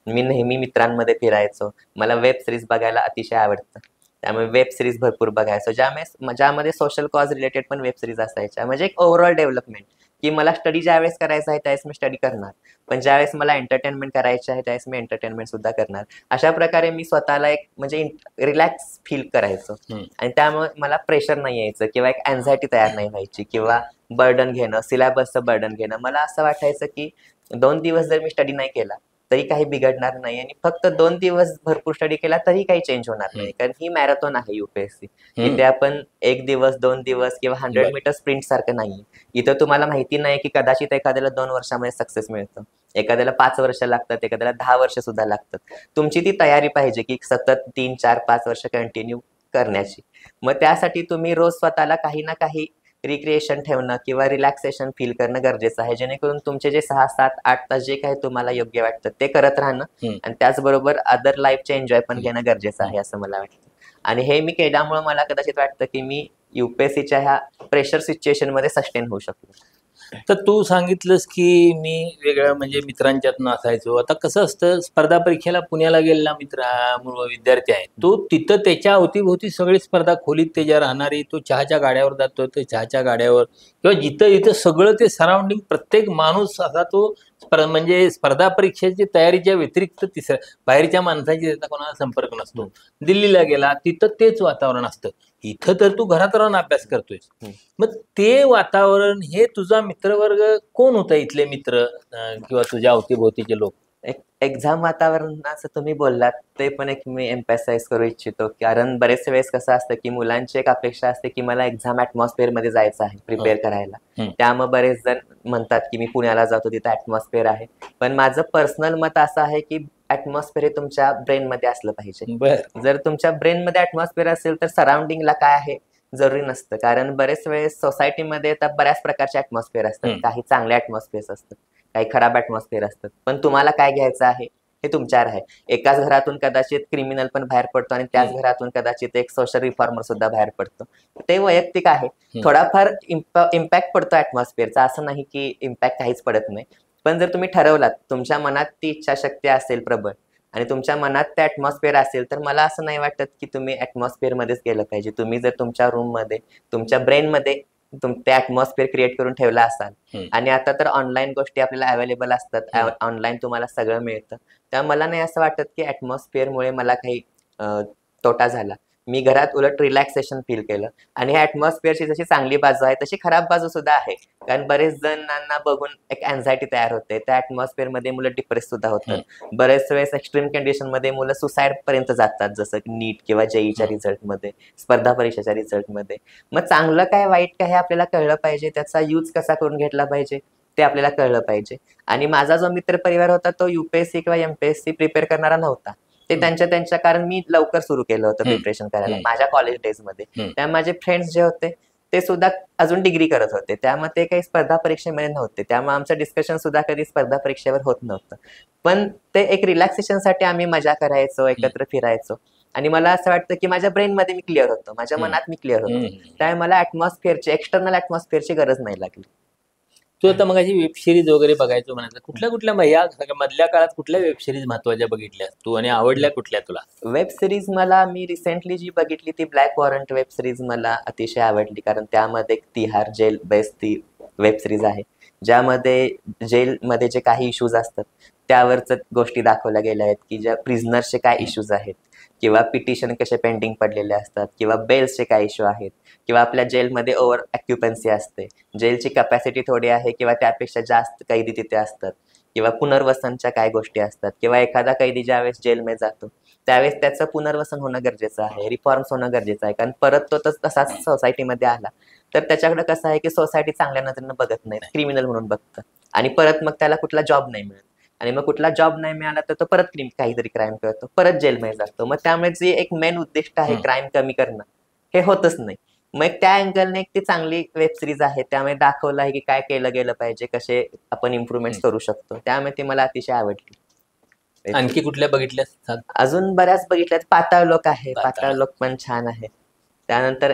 S2: मी नेहमी मित्रांमध्ये फिरायचो. मला वेब सिरीज बघायला अतिशय आवडतं, त्यामुळे वेब सिरीज भरपूर बघायचो, ज्यामध्ये सोशल कॉज रिलेटेड पण वेब सिरीज असायच्या. म्हणजे एक ओव्हरऑल डेव्हलपमेंट की मला स्टडी ज्यावेळेस करायचं आहे त्यावेळेस मी स्टडी करणार, पण ज्यावेळेस मला एंटरटेनमेंट करायचं आहे त्यावेळेस मी एंटरटेनमेंट सुद्धा करणार. अशा प्रकारे मी स्वतःला एक म्हणजे रिलॅक्स फील करायचो, आणि त्यामुळे मला प्रेशर नाही यायचं किंवा एक अँझायटी तयार नाही व्हायची किंवा बर्डन घेणं, सिलेबसचं बर्डन घेणं. मला असं वाटायचं की 2 दिवस जर मी स्टडी नाही केला तरी काही बिघडणार नाही, आणि फक्त 2 दिवस भरपूर स्टडी केला तरी काही चेंज होणार नाही, कारण ही मॅरेथॉन आहे युपीएससी. इथे आपण 1 दिवस 2 दिवस किंवा 100 मीटर स्प्रिंट सारखं नाहीये. इथं तुम्हाला माहिती नाही की कदाचित एखाद्याला 2 वर्षामध्ये सक्सेस मिळतं, एखाद्याला 5 वर्ष लागतात, एखाद्याला 10 वर्ष सुद्धा लागतात. तुमची ती तयारी पाहिजे की सतत 3, 4, 5 वर्ष कंटिन्यू करण्याची. मग त्यासाठी तुम्ही रोज स्वतःला काही ना काही रिक्रिएशन ठेवणं किंवा रिलॅक्सेशन फील करणं गरजेचं आहे, जेणेकरून तुमचे जे 6, 7, 8 तास जे काही तुम्हाला योग्य वाटतं ते करत राहणं, आणि त्याचबरोबर अदर लाईफचे एन्जॉय पण घेणं गरजेचं आहे असं मला वाटतं. आणि हे मी केल्यामुळे मला कदाचित वाटतं की मी युपीएससीच्या ह्या प्रेशर सिच्युएशन मध्ये सस्टेन होऊ शकलो.
S4: तर तू सांगितलंस की मी वेगळ्या म्हणजे मित्रांच्यातनं असायचो. आता कसं असतं, स्पर्धा परीक्षेला पुण्याला गेलेला विद्यार्थी आहे, तो तिथं त्याच्या अवतीभोवती सगळी स्पर्धा खोलीत त्याच्या राहणारी, तो चहाच्या गाड्यावर जातो, ते चहाच्या गाड्यावर किंवा जिथं इथं सगळं ते सराउंडिंग, प्रत्येक माणूस असा तो म्हणजे स्पर्धा परीक्षेची तयारीच्या व्यतिरिक्त बाहेरच्या माणसाची त्याचा कोणाला संपर्क नसतो. दिल्लीला गेला तिथं तेच वातावरण असतं. इथं तर तू घरात राहून अभ्यास करतोयस. मग ते वातावरण, हे तुझा मित्रवर्ग कोण होता, इथले मित्र किंवा तुझ्या अवतीभोवतीचे लोक?
S2: एक्झाम वातावरणाचं तुम्ही बोललात ते पण एक मी एम्पॅसाइज करू इच्छितो, कारण बरेच वेळेस कसं असतं की मुलांची एक अपेक्षा असते की मला एक्झाम ऍटमॉस्फिअर मध्ये जायचं आहे प्रिपेअर करायला. त्यामुळे बरेच जण म्हणतात की मी पुण्याला जातो, तिथं ऍटमॉस्फिअर आहे. पण माझं पर्सनल मत असं आहे की ऍटमॉस्फिअर हे तुमच्या ब्रेन मध्ये असलं पाहिजे. जर तुमच्या ब्रेन मध्ये ऍटमॉस्फिअर असेल तर सराउंडिंगला काय आहे जरुरी नसतं, कारण बरेच वेळेस सोसायटीमध्ये तर बऱ्याच प्रकारचे ऍटमॉस्फिअर असतात. काही चांगले ऍटमॉस्फिअर असतात, काही खराब ऍटमॉस्फिअर असतात, पण तुम्हाला काय घ्यायचं आहे हे तुमच्यावर आहे. एकाच घरातून कदाचित क्रिमिनल पण बाहेर पडतो आणि त्याच घरातून कदाचित एक सोशल रिफॉर्मर सुद्धा बाहेर पडतो. ते वैयक्तिक आहे. थोडाफार इम्पॅक्ट पडतो ऍटमॉस्फिअरचा, असं नाही की इम्पॅक्ट काहीच पडत नाही. पण जर तुम्ही ठरवलात, तुमच्या मनात ती इच्छाशक्ती असेल प्रबळ आणि तुमच्या मनात ते ऍटमॉस्फिअर असेल, तर मला असं नाही वाटत की तुम्ही ऍटमॉस्फिअर मध्येच गेलं पाहिजे. तुम्ही जर तुमच्या रूम मध्ये, तुमच्या ब्रेन मध्ये ते ऍटमॉस्फिअर क्रिएट करून ठेवला असाल, आणि आता तर ऑनलाईन गोष्टी आपल्याला अवेलेबल असतात, ऑनलाईन तुम्हाला सगळं मिळतं, त्यामुळे मला नाही असं वाटत की ऍटमॉस्फिअरमुळे मला काही तोटा झाला. मी घरात उलट रिलॅक्सेशन फील केलं, आणि ह्या ऍटमॉस्फिअरची जशी चांगली बाजू आहे तशी खराब बाजू सुद्धा आहे, कारण बरेच जणांना बघून एक अँझायटी तयार होते. त्या ऍटमॉस्फिअर मध्ये मुलं डिप्रेस सुद्धा होतात. बरेच वेळेस एक्स्ट्रीम कंडिशन मध्ये मुलं सुसाईड पर्यंत जातात, जसं की नीट किंवा जेईच्या रिझल्ट मध्ये, स्पर्धा परीक्षेच्या रिझल्ट मध्ये. मग चांगलं काय वाईट काय हे आपल्याला कळलं पाहिजे, त्याचा यूज कसा करून घेतला पाहिजे ते आपल्याला कळलं पाहिजे. आणि माझा जो मित्र परिवार होता तो युपीएससी किंवा एमपीएससी प्रिपेअर करणारा नव्हता. ते त्यांच्या कारण मी लवकर सुरू केलं होतं प्रिपरेशन करायला माझ्या कॉलेज डेज मध्ये. त्यामुळे माझे फ्रेंड्स जे होते ते सुद्धा अजून डिग्री करत होते, त्यामुळे ते काही स्पर्धा परीक्षेमध्ये नव्हते. त्यामुळे आमचं डिस्कशन सुद्धा कधी स्पर्धा परीक्षेवर होत नव्हतं. पण ते एक रिलॅक्सेशनसाठी आम्ही मजा करायचो, एकत्र फिरायचो, आणि मला असं वाटतं की माझ्या ब्रेन मध्ये मी क्लिअर होतो, माझ्या मनात मी क्लिअर होतो. त्यामुळे मला ऍटमॉस्फिअरची, एक्सटर्नल ऍटमॉस्फिअरची गरज नाही लागली.
S4: तू आता मग अशी वेब सिरीज वगैरे बघायचो म्हणायचं, कुठल्या मधल्या काळात कुठल्या वेब सिरीज महत्वाच्या बघितल्या तू आणि आवडल्या कुठल्या तुला?
S2: वेब सिरीज मला मी रिसेंटली जी बघितली ती ब्लॅक वॉरंट वेब सिरीज मला अतिशय आवडली, कारण त्यामध्ये तिहार जेल बेस्ड ती वेब सिरीज आहे, ज्यामध्ये जेलमध्ये जे काही इश्यूज असतात त्यावरच गोष्टी दाखवल्या गेल्या आहेत, की ज्या प्रिझनर्सचे काय इश्यूज आहेत, किंवा पिटिशन कसे पेंडिंग पडलेले असतात, किंवा बेल्सचे काय इश्यू आहेत, किंवा आपल्या जेलमध्ये ओव्हर ऑक्युपन्सी असते, जेलची कपॅसिटी थोडी आहे किंवा त्यापेक्षा जास्त कैदी तिथे असतात, किंवा पुनर्वसनच्या काय गोष्टी असतात, किंवा एखादा कैदी ज्यावेळेस जेलमध्ये जातो त्यावेळेस त्याचं पुनर्वसन होणं गरजेचं आहे, रिफॉर्म्स होणं गरजेचं आहे. कारण परत तो तसाच सोसायटीमध्ये आला तर त्याच्याकडे कसं आहे की सोसायटी चांगल्या नजरेनं बघत नाही, क्रिमिनल म्हणून बघतं, आणि परत मग त्याला कुठला जॉब नाही मिळत, आणि मग कुठला जॉब नाही मिळाला तर तो परत काहीतरी क्राईम करतो, परत जेलमध्ये जातो. मग त्यामुळे जे एक मेन उद्दिष्ट आहे क्राईम कमी करणं हे होतच नाही. मग त्या अँगलने एक ती चांगली वेब सिरीज आहे, त्यामुळे दाखवलं आहे की काय केलं गेलं पाहिजे, कसे आपण इम्प्रुव्हमेंट करू शकतो, त्यामुळे ती मला अतिशय आवडली.
S4: आणखी कुठल्या बघितल्या?
S2: अजून बऱ्याच बघितल्यात. पाताळ लोक आहे,
S4: पाताळ.
S2: पाताळ लोक पण छान आहे. त्यानंतर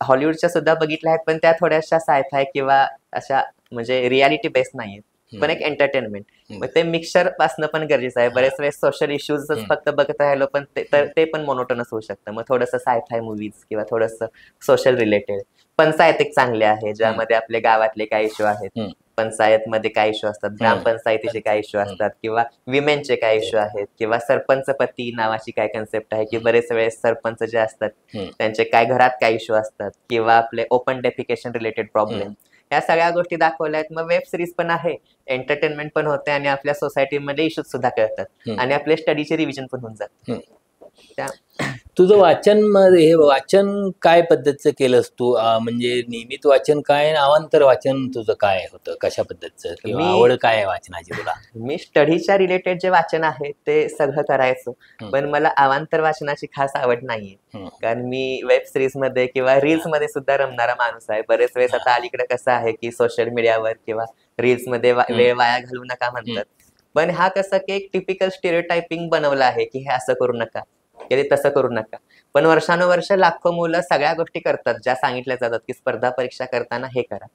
S2: हॉलिवूडच्या सुद्धा बघितल्या आहेत, पण त्या थोड्याशा सायफाय किंवा अशा म्हणजे रियालिटी बेस्ड नाहीयेत, पण एक एंटरटेनमेंट. मग ते मिक्सचर असणं पण गरजेचं आहे. बरेच वेळेस सोशल इश्यूज फक्त बघत राहिलो पण ते पण मोनोटोनस होऊ शकतं. मग थोडंसं सायफाय मूवीज किंवा थोडंसं सोशल रिलेटेड. पंचायत एक चांगले आहे, ज्यामध्ये आपले गावातले काय इश्यू आहेत, पंचायत मध्ये काय इश्यू असतात, ग्रामपंचायतीचे काय इश्यू असतात, किंवा विमेनचे काय इश्यू आहेत, किंवा सरपंच पती नावाची काय कन्सेप्ट आहे, की बरेच वेळेस सरपंच जे असतात त्यांचे काय घरात काय इश्यू असतात, किंवा आपले ओपन डेफिकेशन रिलेटेड प्रॉब्लेम, या सगळ्या गोष्टी दाखवल्या आहेत. मग वेब सिरीज पण आहे, एंटरटेनमेंट पण होते, आणि आपल्या सोसायटीमध्ये इश्यूज सुद्धा कळतात, आणि आपले स्टडीचे रिव्हिजन पण होऊन जातात.
S4: तुझं वाचन काय पद्धतीचं केलंस तू? म्हणजे नियमित वाचन काय, अवांतर वाचन तुझं काय होतं, कशा पद्धतीचं, किंवा आवड काय आहे वाचनाची तुला?
S2: मी स्टडीच्या रिलेटेड जे वाचन आहे ते सगळं करायचो, पण मला अवांतर वाचनाची खास आवड नाहीये, कारण मी वेब सिरीज मध्ये किंवा रील्स मध्ये सुद्धा रमणारा माणूस आहे. बरेच वेळेस आता अलीकडे कसं आहे की सोशल मीडियावर किंवा रील्स मध्ये वेळ वाया घालू नका म्हणतात, पण हा कसं की एक टिपिकल स्टिरियोटायपिंग बनवलं आहे की हे असं करू नका, की तसं करू नका. पण वर्षानुवर्ष लाखो मुलं सगळ्या गोष्टी करतात ज्या सांगितल्या जातात, की स्पर्धा परीक्षा करताना हे करा.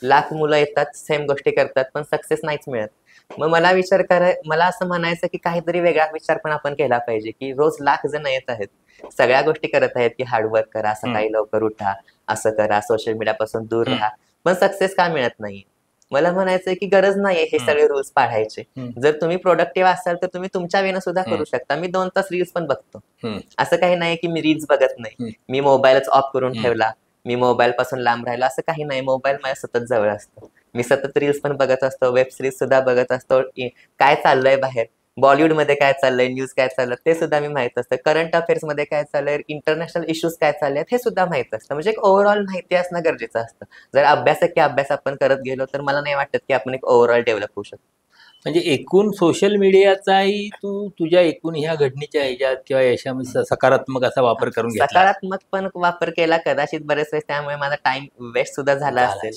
S2: लाख मुलं येतात, सेम गोष्टी करतात, पण सक्सेस नाहीच मिळत. मग मला असं म्हणायचं की काहीतरी वेगळा विचार पण आपण केला पाहिजे, की रोज लाख जण येत आहेत, सगळ्या गोष्टी करत आहेत, की हार्डवर्क करा, सकाळी लवकर उठा, असं करा, सोशल मीडियापासून दूर राहा, पण सक्सेस का मिळत नाही? मला म्हणायचंय की गरज नाहीये हे सगळे रूल्स पाळायचे. जर तुम्ही प्रोडक्टिव्ह असाल तर तुम्ही तुमच्या वेळेनं सुद्धा करू शकता. मी 2 तास रील्स पण बघतो, असं काही नाही की मी रील्स बघत नाही, मी मोबाईलच ऑफ करून ठेवला, मी मोबाईल पासून लांब राहिलो, असं काही नाही. मोबाईल माझ्या सतत जवळ असतो, मी सतत रील्स पण बघत असतो, वेब सिरीज सुद्धा बघत असतो, काय चाललंय बाहेर, बॉलिवूड मध्ये काय चाललंय, न्यूज काय चाललं ते सुद्धा मी माहित असतं, करंट अफेअर्स मध्ये काय चाललंय, इंटरनॅशनल इश्यूज काय चालले हे सुद्धा माहित असतं. म्हणजे एक ओव्हरऑल माहिती असणं गरजेचं असतं. जर अभ्यास आपण करत गेलो तर मला नाही वाटत की आपण एक ओव्हरऑल डेव्हलप होऊ शकतो.
S4: म्हणजे एकूण सोशल मीडियाचाही तू तुझ्या एकूण ह्या घटनेच्या ह्याच्यात किंवा यशामध्ये सकारात्मक असा वापर करून घेतला?
S2: सकारात्मक पण वापर केला कदाचित बरेच वेळेस, त्यामुळे माझा टाइम वेस्ट सुद्धा झाला असेल,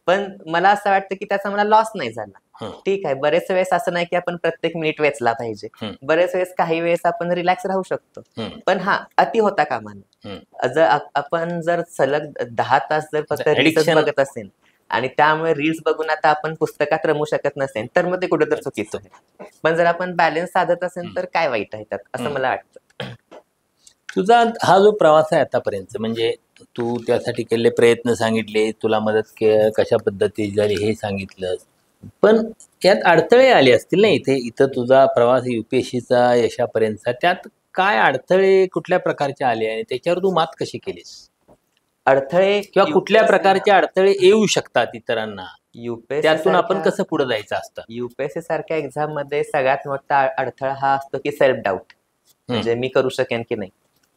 S2: पण मला असं वाटतं की त्याचा मला लॉस नाही झाला. ठीक आहे, बरेच वेळेस असं नाही की आपण प्रत्येक मिनिट वेचला पाहिजे, बरेच वेळेस काही वेळेस आपण रिलॅक्स राहू शकतो, पण हा अति होता कामा नये. आपण जर सलग 10 तास जर फक्त रील्स बघत असेल आणि त्यामुळे रील्स बघून आता आपण पुस्तकात रमू शकत नसेल तर मग ते कुठेतरी चुकीचं आहे. पण जर आपण बॅलन्स साधत असेल तर काय वाईट आहे त्यात, असं मला वाटतं.
S4: तुझा हा जो प्रवास आहे आतापर्यंत, म्हणजे तू त्यासाठी केलेले प्रयत्न सांगितले, तुला मदत कशा पद्धतीची झाली हे सांगितलं, पण यात अडथळे आले असतील ना? इथं तुझा प्रवास UPSCचा यशापर्यंतचा, त्यात काय अडथळे कुठल्या प्रकारचे आले आणि त्याच्यावर तू मात कशी केलीस?
S2: अडथळे
S4: किंवा कुठल्या प्रकारचे अडथळे येऊ शकतात इतरांना, त्यातून आपण कसं पुढे जायचं असतं?
S2: UPSC सारख्या एक्झाम मध्ये सगळ्यात मोठा अडथळा हा असतो की सेल्फ डाऊट, म्हणजे मी करू शकेन की नाही.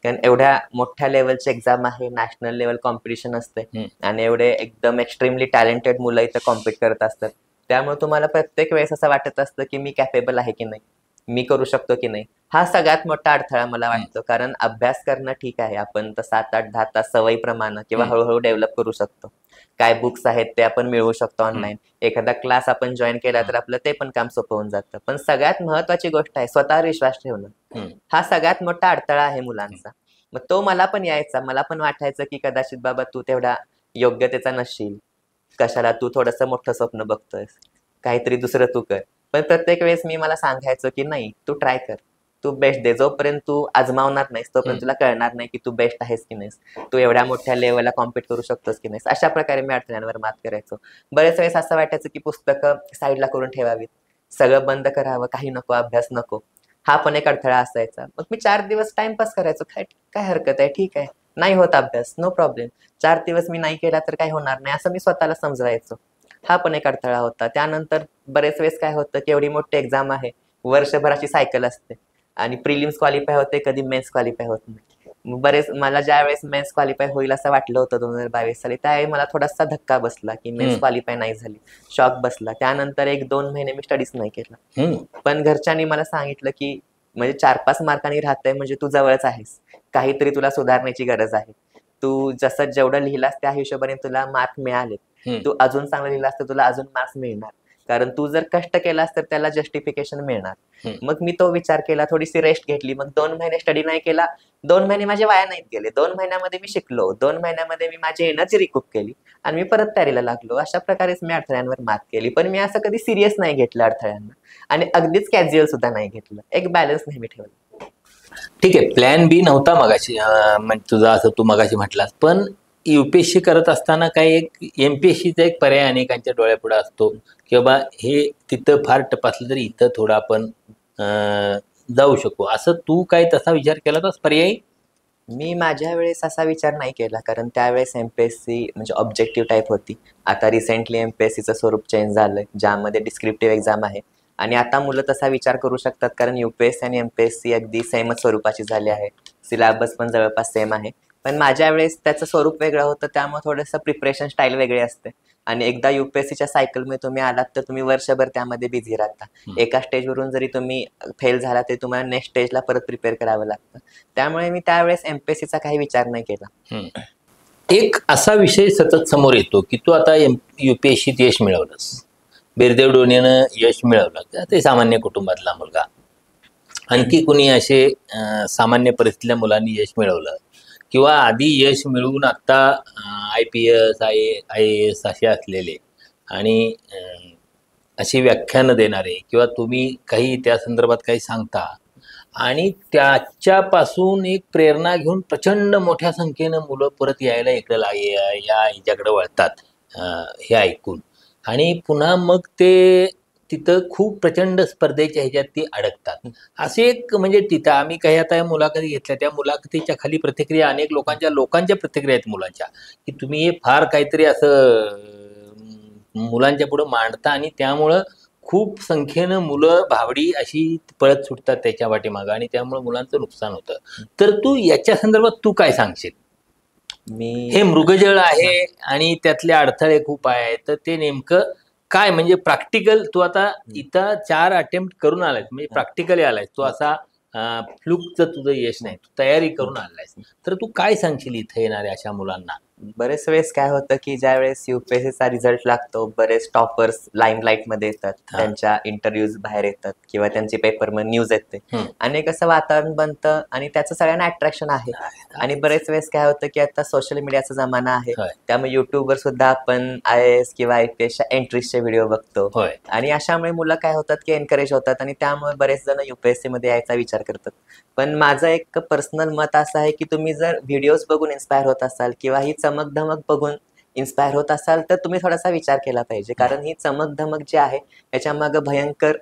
S2: कारण एवढ्या मोठ्या लेवलची एक्झाम आहे, नॅशनल लेवल कॉम्पिटिशन असते, आणि एवढे एकदम एक्स्ट्रीमली टॅलेंटेड मुलं इथं कॉम्पिट करत असतात. त्यामुळे तुम्हाला प्रत्येक वेळेस असं वाटत असतं की मी कॅपेबल आहे की नाही, मी करू शकतो की नाही. हा सगळ्यात मोठा अडथळा मला वाटतो. कारण अभ्यास करणं ठीक आहे, आपण तर 7, 8, 10 तास सवयीप्रमाणे किंवा हळूहळू डेव्हलप करू शकतो. काय बुक्स आहेत ते आपण मिळवू शकतो ऑनलाईन, एखादा क्लास आपण जॉईन केला तर आपलं ते पण काम सोपं होऊन जातं. पण सगळ्यात महत्वाची गोष्ट आहे स्वतःवर विश्वास ठेवणं. हा सगळ्यात मोठा अडथळा आहे मुलांचा. मग तो मला पण यायचा, मला पण वाटायचं की कदाचित बाबा तू तेवढा योग्यतेचा नसशील, कशाला तू थोडंसं मोठं स्वप्न बघतोयस, काहीतरी दुसरं तू कर. पण प्रत्येक वेळेस मी मला सांगायचं की नाही, तू ट्राय कर, तू बेस्ट दे. जोपर्यंत तू आजमावणार नाहीस तोपर्यंत तुला कळणार नाही की तू बेस्ट आहेस की नाहीस, तू एवढ्या मोठ्या लेवलला कॉम्पिट करू शकतोस की नाहीस. अशा प्रकारे मी अडथळ्यांवर मात करायचो. बरेच वेळेस असं वाटायचं की पुस्तकं साईडला करून ठेवावीत, सगळं बंद करावं, काही नको, अभ्यास नको. हा पण एक अडथळा असायचा. मग मी 4 दिवस टाइमपास करायचो, काय काय हरकत आहे, ठीक आहे, नाही होत अभ्यास, नो प्रॉब्लेम, 4 दिवस मी नाही केला तर काही होणार नाही, असं मी स्वतःला समजवायचो. हा पण एक अडथळा होता. त्यानंतर बरेच वेळेस काय होतं की एवढी मोठी एक्झाम आहे, वर्षभराची सायकल असते आणि प्रिलिम्स क्वालिफाय होते, कधी मेन्स क्वालिफाय होत नाही. मग बरेच मला ज्या वेळेस मेन्स क्वालिफाय होईल असं वाटलं होतं 2022 साली, त्यावेळी मला थोडासा धक्का बसला की मेन्स
S4: हम्म.
S2: क्वालिफाय नाही झाली, शॉक बसला. त्यानंतर 1-2 महिने मी स्टडीज नाही केला.
S4: हम्म.
S2: पण घरच्यांनी मला सांगितलं की म्हणजे 4-5 मार्कांनी राहतंय म्हणजे तू जवळच आहेस, काहीतरी तुला सुधारण्याची गरज आहे. तू जसं जेवढं लिहिलास त्या हिशोबाने तुला मार्क मिळालेत.
S4: हम्म.
S2: तू अजून चांगलं लिहिलास तर तुला अजून मार्क्स मिळणार, कारण तू जर कष्ट केलास तर त्याला जस्टिफिकेशन मिळणार.
S4: हम्म.
S2: मग मी तो विचार केला, थोडीशी रेस्ट घेतली. मग 2 महिने स्टडी नाही केला. 2 महिने माझे वाया नाहीत गेले. 2 महिन्यामध्ये मी शिकलो. 2 महिन्यामध्ये मी माझी एनर्जी रिकूप केली आणि मी परत तयारीला लागलो. अशा प्रकारेच मी अडथळ्यांवर मात केली. पण मी असं कधी सिरियस नाही घेतलं अडथळ्यांना आणि अगदीच कॅज्युअल सुद्धा नाही घेतलं. एक बॅलन्स नेहमी ठेवला.
S4: ठीक आहे, प्लॅन बी नव्हता मगाशी, म्हणजे तुझा असं तू मगाशी म्हटलास, पण युपीएससी करत असताना काही एक एमपीएससीचा एक पर्याय अनेकांच्या डोळ्यापुढे असतो की बाबा हे तिथं फार टपासलं तरी इथं थोडं आपण जाऊ शकू, असं तू काय तसा विचार केला होतास पर्यायी?
S2: मी माझ्या वेळेस असा विचार नाही केला, कारण त्यावेळेस एमपीएससी म्हणजे ऑब्जेक्टिव्ह टाईप होती. आता रिसेंटली एमपीएससीचं स्वरूप चेंज झालंय, ज्यामध्ये डिस्क्रिप्टिव्ह एक्झाम आहे आणि आता मुलं तसा विचार करू शकतात, कारण यूपीएससी आणि एमपीएससी अगदी सेमच स्वरूपाची झाली आहे. सिलेबस पण जवळपास सेम आहे. पण माझ्या वेळेस त्याचं स्वरूप वेगळं होतं, त्यामुळे थोडंसं प्रिपरेशन स्टाईल वेगळी असते आणि एकदा यूपीएससीच्या सायकलमध्ये तुम्ही आलात तर तुम्ही वर्षभर त्यामध्ये बिझी राहता. एका स्टेजवरून जरी तुम्ही फेल झाला तरी तुम्हाला नेक्स्ट स्टेजला परत प्रिपेअर करावं लागतं. त्यामुळे मी त्यावेळेस एमपीएससीचा काही विचार नाही केला.
S4: एक असा विषय सतत समोर येतो की तू आता युपीएससीत यश मिळवलंस, बिरदेव डोनेनं यश मिळवलं, ते सामान्य कुटुंबातला मुलगा, आणखी कुणी असे सामान्य परिस्थितीतल्या मुलांनी यश मिळवलं किंवा आधी यश मिळवून आता IPS IAS असे असलेले आणि अशी व्याख्यानं देणारे किंवा तुम्ही काही त्या संदर्भात काही सांगता आणि त्याच्यापासून एक प्रेरणा घेऊन प्रचंड मोठ्या संख्येनं मुलं परत यायला इकडे याच्याकडे वळतात हे ऐकून, आणि पुन्हा मग ते तिथं खूप प्रचंड स्पर्धेच्या ह्याच्यात ती अडकतात. असे एक म्हणजे तिथं आम्ही काही आता मुलाखती घेतल्या, त्या मुलाखतीच्या खाली प्रतिक्रिया अनेक लोकांच्या प्रतिक्रिया आहेत मुलांच्या, की तुम्ही हे फार काहीतरी असं मुलांच्या पुढे मांडता आणि त्यामुळं खूप संख्येनं मुलं भावडी अशी पळत सुटतात त्याच्या पाठीमागं आणि त्यामुळे मुलांचं नुकसान होतं. तर तू याच्या संदर्भात तू काय सांगशील? हे मृगजळ आहे आणि त्यातले अडथळे खूप आहे, तर ते नेमकं काय म्हणजे प्रॅक्टिकल तू आता इथं 4 अटेम्प्ट करून आलायस, म्हणजे प्रॅक्टिकली आलायस तू, असा फ्लुकचं तुझं यश नाही, तू तयारी करून आलायस, तर तू काय सांगशील इथं येणाऱ्या अशा मुलांना?
S2: बरेच वेळेस काय होतं की ज्या वेळेस युपीएससीचा रिझल्ट लागतो, बरेच टॉपर्स लाईमलाईट मध्ये येतात, त्यांच्या इंटरव्ह्यूज बाहेर येतात किंवा त्यांची पेपरमध्ये न्यूज येते आणि कसं वातावरण बनतं आणि त्याचं सगळ्यांना अट्रॅक्शन आहे. आणि बरेच वेळेस काय होतं की आता सोशल मीडियाचा जमाना आहे, त्यामुळे युट्यूबवर सुद्धा आपण IAS किंवा IPSच्या एंट्रीजचे व्हिडिओ बघतो आणि अशामुळे मुलं काय होतात की एनकरेज होतात आणि त्यामुळे बरेच जण युपीएससी मध्ये यायचा विचार करतात. पण माझं एक पर्सनल मत असं आहे की तुम्ही जर व्हिडिओज बघून इन्स्पायर होत असाल किंवा ही चमक धमक बघून इन्स्पायर होत असाल तर तुम्ही थोडासा विचार केला पाहिजे, कारण ही चमक धमक जी आहे याच्या मागे भयंकर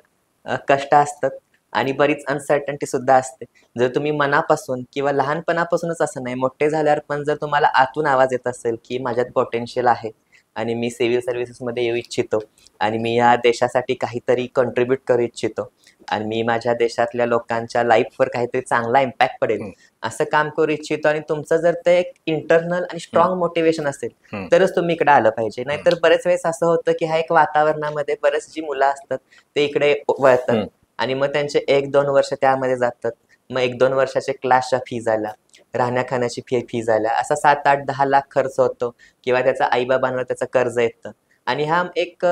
S2: कष्ट असतात आणि बरीच अनसर्टन्टी सुद्धा असते. जर तुम्ही मनापासून किंवा लहानपणापासूनच असं नाही, मोठे झाल्यावर पण जर तुम्हाला आतून आवाज येत असेल की माझ्यात पोटेन्शियल आहे आणि मी सिव्हिल सर्व्हिसेसमध्ये येऊ इच्छितो आणि मी या देशासाठी काहीतरी कॉन्ट्रीब्यूट करू इच्छितो आणि मी माझ्या देशातल्या लोकांच्या लाईफवर काहीतरी चांगला इम्पॅक्ट पडेल असं काम करू इच्छितो आणि तुमचं जर ते एक इंटरनल आणि स्ट्रॉंग मोटिवेशन असेल तरच तुम्ही इकडे आलं पाहिजे. नाहीतर बरेच वेळेस असं होतं की ह्या एक वातावरणामध्ये बरेच जी मुलं असतात ते इकडे वळतात आणि मग त्यांचे 1-2 वर्ष त्यामध्ये जातात. मग 1-2 वर्षाचे क्लासच्या फी झाल्या, राहण्या खाण्याची फी झाल्या, असा 7-8-10 लाख खर्च होतो किंवा त्याचा आईबाबांवर त्याचं कर्ज येतं आणि हा एक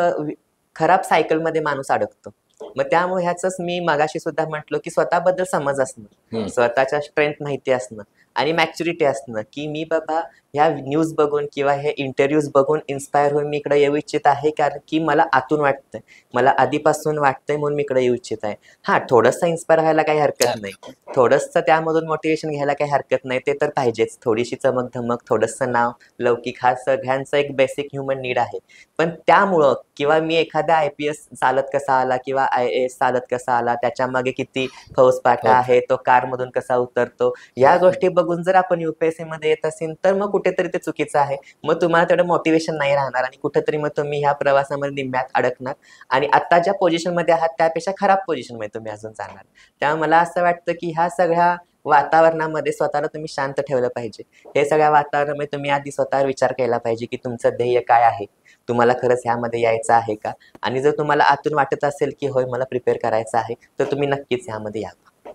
S2: खराब सायकलमध्ये माणूस अडकतो. मग त्यामुळे ह्याच मी मगाशी सुद्धा म्हटलो की स्वतःबद्दल समज असणं, स्वतःच्या स्ट्रेंथ माहिती असणं आणि मॅच्युरिटी असणं की मी बाबा ह्या न्यूज बघून किंवा हे इंटरव्ह्यूज बघून इन्स्पायर होऊन मी इकडे येऊ इच्छित आहे, कारण की मला आतून वाटतंय, मला आधीपासून वाटतंय म्हणून मी इकडे येऊ इच्छित आहे. हा, थोडंसं इन्स्पायर व्हायला काही हरकत नाही, थोडंसं त्यामधून मोटिवेशन घ्यायला काही हरकत नाही, ते तर पाहिजेच. थोडीशी चमक धमक, थोडंसं नाव लौकिक, हा सगळ्यांचा एक बेसिक ह्युमन नीड आहे. पण त्यामुळं किंवा मी एखादा IPS चालत कसा आला किंवा IAS चालत कसा आला, त्याच्या मागे किती फौजफाटा आहे, तो कारमधून कसा उतरतो, या गोष्टी बघून जर आपण UPSC मध्ये येत असेल तर मग कुठेतरी ते चुकीचं आहे. मग तुम्हाला तेवढं मोटिवेशन नाही राहणार आणि कुठेतरी मग तुम्ही ह्या प्रवासामध्ये निम्म्यात अडकणार आणि आता ज्या पोझिशनमध्ये आहात त्यापेक्षा खराब पोझिशनमध्ये तुम्ही अजून जाणार. त्यामुळे मला असं वाटतं की ह्या सगळ्या वातावरणामध्ये स्वतःला तुम्ही शांत ठेवलं पाहिजे. हे सगळ्या वातावरणामध्ये तुम्ही आधी स्वतःवर विचार केला पाहिजे की तुमचं ध्येय काय आहे, तुम्हाला खरंच ह्यामध्ये यायचं आहे का, आणि जर तुम्हाला आतून वाटत असेल की होय मला प्रिपेअर करायचं आहे, तर तुम्ही नक्कीच ह्यामध्ये यावं.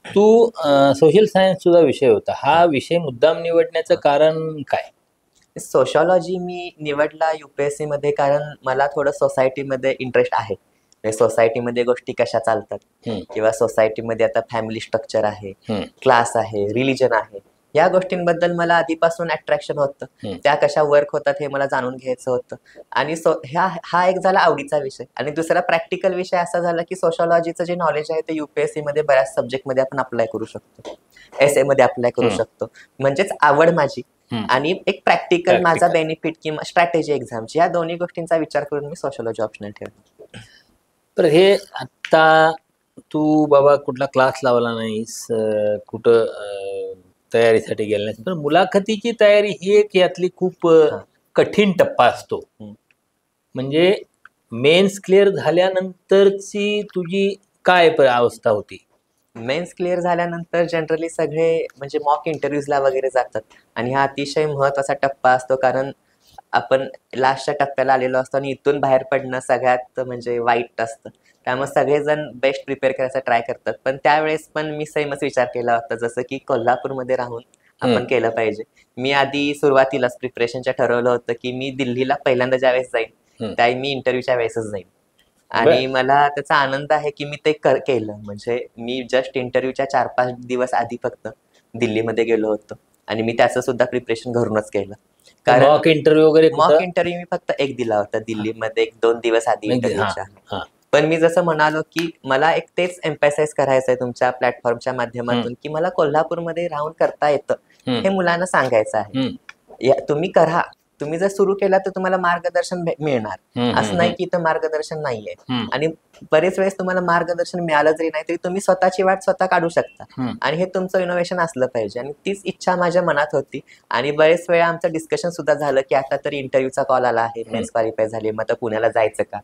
S4: तू सोशल सायन्स तुझा विषय होता, हा विषय मुद्दाम निवडण्याचं कारण काय?
S2: सोशॉलॉजी मी निवडला UPSC मध्ये कारण मला थोडं सोसायटीमध्ये इंटरेस्ट आहे. सोसायटीमध्ये गोष्टी कशा चालतात किंवा सोसायटीमध्ये आता फॅमिली स्ट्रक्चर आहे, क्लास आहे, रिलिजन आहे, या गोष्टींबद्दल मला आधीपासून अट्रॅक्शन होतं. त्या कशा वर्क होतात हे मला जाणून घ्यायचं होतं. आणि हा एक झाला आवडीचा विषय. आणि दुसरा प्रॅक्टिकल विषय असा झाला की सोशॉलॉजीचं जे नॉलेज आहे ते UPSC मध्ये बऱ्याच सब्जेक्टमध्ये आपण अप्लाय करू शकतो, essay मध्ये अप्लाय करू शकतो. म्हणजेच आवड माझी आणि एक प्रॅक्टिकल माझा बेनिफिट किंवा स्ट्रॅटेजी एक्झामची, या दोन्ही गोष्टींचा विचार करून मी सोशॉलॉजी ऑप्शनल ठेवलं.
S4: तर हे आता तू बाबा कुठला क्लास लावला नाहीस, कुठं तयारीसाठी गेला नाहीस, पण मुलाखतीची तयारी ही एक यातली खूप कठीण टप्पा असतो. म्हणजे मेन्स क्लिअर झाल्यानंतरची तुझी काय अवस्था होती?
S2: मेन्स क्लिअर झाल्यानंतर जनरली सगळे म्हणजे मॉक इंटरव्ह्यूजला वगैरे जातात आणि हा अतिशय महत्त्वाचा टप्पा असतो, कारण आपण लास्टच्या टप्प्याला आलेलो असतो आणि इथून बाहेर पडणं सगळ्यात म्हणजे वाईट असतं. त्यामुळे सगळेजण बेस्ट प्रिपेअर करायचा ट्राय करतात. पण त्यावेळेस पण मी सेमच विचार केला होता, जसं की कोल्हापूरमध्ये राहून आपण केलं पाहिजे. मी आधी सुरुवातीलाच प्रिपरेशनच्या ठरवलं होतं की मी दिल्लीला पहिल्यांदा ज्यावेळेस जाईन त्यावेळी मी इंटरव्ह्यूच्या वेळेसच जाईन, आणि मला त्याचा आनंद आहे की मी ते केलं. म्हणजे मी जस्ट इंटरव्ह्यूच्या 4-5 दिवस आधी फक्त दिल्लीमध्ये गेलो होतो आणि मी त्याचं सुद्धा प्रिपरेशन घरूनच केलं. कारण
S4: मॉक इंटरव्ह्यू वगैरे
S2: मॉक इंटरव्ह्यू मी फक्त एक दिला होता दिल्लीमध्ये, 1-2 दिवस आधी इंटरव्ह्यूच्या. पण मी जसं म्हणालो की मला एक तेच एम्फसाइज करायचं आहे तुमच्या प्लॅटफॉर्मच्या माध्यमातून की मला कोल्हापूरमध्ये राहून करता येतं, हे मुलांना सांगायचं आहे. तुम्ही करा, तुम्ही जर सुरू केला तर तुम्हाला मार्गदर्शन मिळणार, असं नाही की इथं मार्गदर्शन नाहीये. आणि बरेच वेळेस तुम्हाला मार्गदर्शन मिळालं जरी नाही तरी तुम्ही स्वतःची वाट स्वतः काढू शकता, आणि हे तुमचं इनोव्हेशन असलं पाहिजे. आणि तीच इच्छा माझ्या मनात होती. आणि बरेच वेळा आमचं डिस्कशन सुद्धा झालं की आता तरी इंटरव्ह्यूचा कॉल आला आहे, मेन्स क्वालिफाय झाली, मग आता पुण्याला जायचं का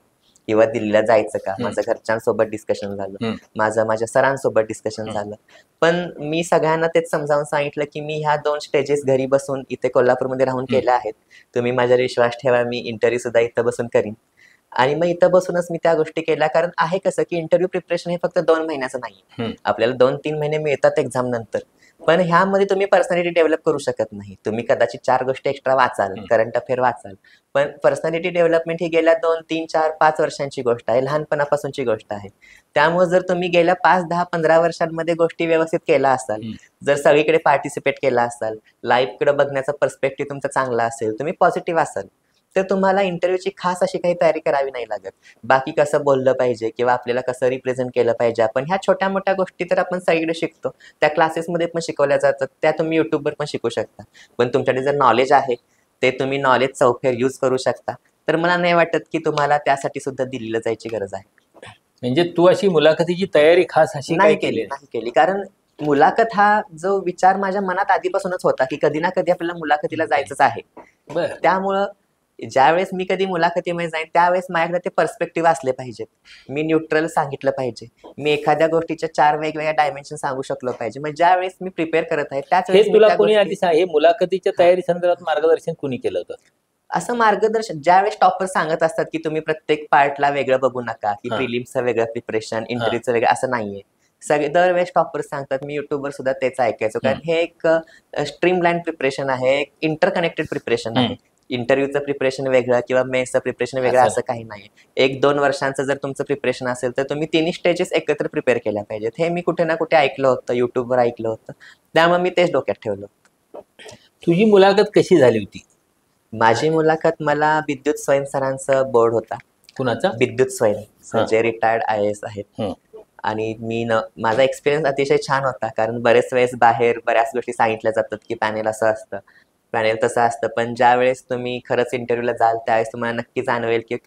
S2: किंवा दिल्लीला जायचं का. माझं घरच्यांसोबत डिस्कशन झालं, माझ्या सरांसोबत डिस्कशन झालं. पण मी सगळ्यांना तेच समजावून सांगितलं की मी ह्या 2 स्टेजेस घरी बसून इथे कोल्हापूरमध्ये राहून केल्या आहेत. तुम्ही माझ्यावर विश्वास ठेवा, मी इंटरव्ह्यू सुद्धा इथं बसून करीन. आणि मग इथं बसूनच मी त्या गोष्टी केल्या. कारण आहे कसं की इंटरव्ह्यू प्रिपरेशन हे फक्त 2 महिन्याचं नाही, आपल्याला 2-3 महिने मिळतात एक्झाम नंतर. पण ह्यामध्ये तुम्ही पर्सनॅलिटी डेव्हलप करू शकत नाही. तुम्ही कदाचित 4 गोष्टी एक्स्ट्रा वाचाल, करंट अफेअर वाचाल, पण पर्सनॅलिटी डेव्हलपमेंट ही गेल्या 2, 3, 4, 5 वर्षांची गोष्ट आहे, लहानपणापासूनची गोष्ट आहे. त्यामुळे जर तुम्ही गेल्या 5, 10, 15 वर्षांमध्ये गोष्टी व्यवस्थित केल्या असाल, जर सगळीकडे पार्टिसिपेट केला असाल, लाईफकडे बघण्याचा पर्स्पेक्टिव्ह तुमचा चांगला असेल, तुम्ही पॉझिटिव्ह असाल, तर तुम्हाला इंटरव्ह्यूची खास अशी काही तयारी करावी नाही लागत. बाकी कसं बोललं पाहिजे किंवा आपल्याला कसं रिप्रेझेंट केलं पाहिजे, आपण ह्या छोट्या मोठ्या गोष्टी तर आपण सगळीकडे शिकतो, त्या क्लासेसमध्ये पण शिकवल्या जातात, त्या तुम्ही युट्यूबवर पण शिकू शकता. पण तुमच्याकडे जर नॉलेज आहे ते तुम्ही नॉलेज चौफेर यूज करू शकता. तर मला नाही वाटत की तुम्हाला त्यासाठी सुद्धा दिल्लीला जायची गरज आहे.
S4: म्हणजे तू अशी मुलाखतीची तयारी खास अशी
S2: नाही केली, कारण मुलाखत हा जो विचार माझ्या मनात आधीपासूनच होता की कधी ना कधी आपल्याला मुलाखतीला जायचंच आहे. त्यामुळं ज्यावेळेस मी कधी मुलाखतीमध्ये जाईन त्यावेळेस माझ्याकडे ते पर्स्पेक्टिव्ह असले पाहिजेत. मी न्यूट्रल सांगितलं पाहिजे, मी एखाद्या गोष्टीच्या 4 वेगवेगळ्या डायमेन्शन सांगू शकलो पाहिजे. मग ज्यावेळेस मी प्रिपेअर करत आहे त्याच वेळेस
S4: तुला कोणी आधी हे मुलाखतीच्या तयारी संदर्भात मार्गदर्शन कोणी केलं होतं?
S2: असं मार्गदर्शन ज्यावेळेस टॉपर सांगत असतात की तुम्ही प्रत्येक पार्टला वेगळं बघू नका, की प्रिलिम्सचं वेगळं प्रिपरेशन, इंटरव्ह्यूचं वेगळं, असं नाहीये. सगळे दरवेळेस टॉपर सांगतात. मी युट्यूबवर सुद्धा तेच ऐकायचो, कारण हे एक स्ट्रीमलाईन प्रिपरेशन आहे, एक इंटरकनेक्टेड प्रिपरेशन आहे. इंटरव्ह्यूचं प्रिपरेशन वेगळं किंवा मेन्सचं प्रिपरेशन वेगळं असं काही नाही. 1-2 वर्षांचं जर तुमचं प्रिपरेशन असेल तर तुम्ही 3 स्टेजेस एकत्र प्रिपेअर केल्या पाहिजेत. हे मी कुठे ना कुठे ऐकलं होतं, युट्यूबवर ऐकलं होतं, त्यामुळे मी तेच डोक्यात ठेवलं.
S4: तुझी मुलाखत कशी झाली होती?
S2: माझी मुलाखत मला विद्युत स्वयं सरांचं बोर्ड होता.
S4: कुणाचा?
S2: विद्युत स्वयं सर
S4: हा.
S2: जे रिटायर्ड IAS आहेत.
S4: हं.
S2: आणि माझा एक्सपिरियन्स अतिशय छान होता, कारण बरेच वेळेस बाहेर बऱ्याच गोष्टी सांगितल्या जातात की पॅनेल असं असतं, पॅनेल तसं असतं, पण ज्या वेळेस तुम्ही खरंच इंटरव्ह्यूला जाल त्यावेळेस तुम्हाला नक्की जाणवेल की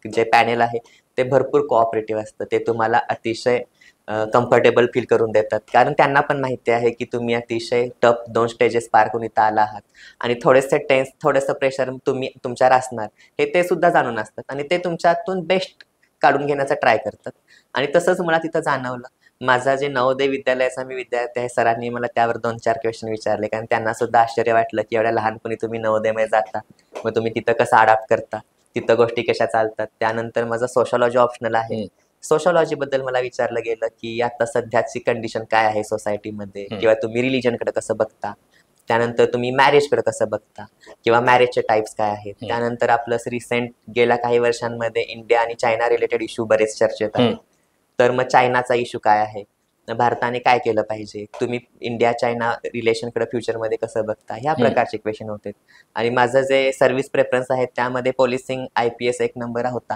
S2: जे पॅनेल आहे ते भरपूर कोऑपरेटिव्ह असतं. ते तुम्हाला अतिशय कम्फर्टेबल फील करून देतात, कारण त्यांना पण माहिती आहे की तुम्ही अतिशय टफ 2 स्टेजेस पार करून इथं आला आहात आणि थोडेसे टेन्स, थोडंसं प्रेशर तुमच्यावर असणार हे ते सुद्धा जाणून असतात आणि ते तुमच्यातून बेस्ट काढून घेण्याचा ट्राय करतात. आणि तसंच मला तिथं जाणवलं. माझा जे नवोदय विद्यालयाचा मी विद्यार्थी आहे, सरांनी मला त्यावर 2-4 क्वेश्चन विचारले, कारण त्यांना सुद्धा आश्चर्य वाटलं की एवढ्या लहानपणी तुम्ही नवोदयमध्ये जाता, मग तुम्ही तिथं कसं अडॅप्ट करता, तिथं गोष्टी कशा चालतात. त्यानंतर माझं सोशॉलॉजी ऑप्शनल आहे. सोशॉलॉजी बद्दल मला विचारलं गेलं की आता सध्याची कंडिशन काय आहे सोसायटीमध्ये, किंवा तुम्ही रिलिजनकडे कसं बघता, त्यानंतर तुम्ही मॅरेजकडे कसं बघता, किंवा मॅरेजचे टाइप्स काय आहेत. त्यानंतर आपलं रिसेंट गेल्या काही वर्षांमध्ये इंडिया आणि चायना रिलेटेड इश्यू बरेच चर्चेत आहेत. तर मग चायनाचा इश्यू काय आहे, भारताने काय केलं पाहिजे, तुम्ही इंडिया चायना रिलेशनकडे फ्युचरमध्ये कसं बघता, ह्या प्रकारचे क्वेश्चन होते. आणि माझं जे सर्व्हिस प्रेफरन्स आहे त्यामध्ये पोलिसिंग IPS एक नंबर होता,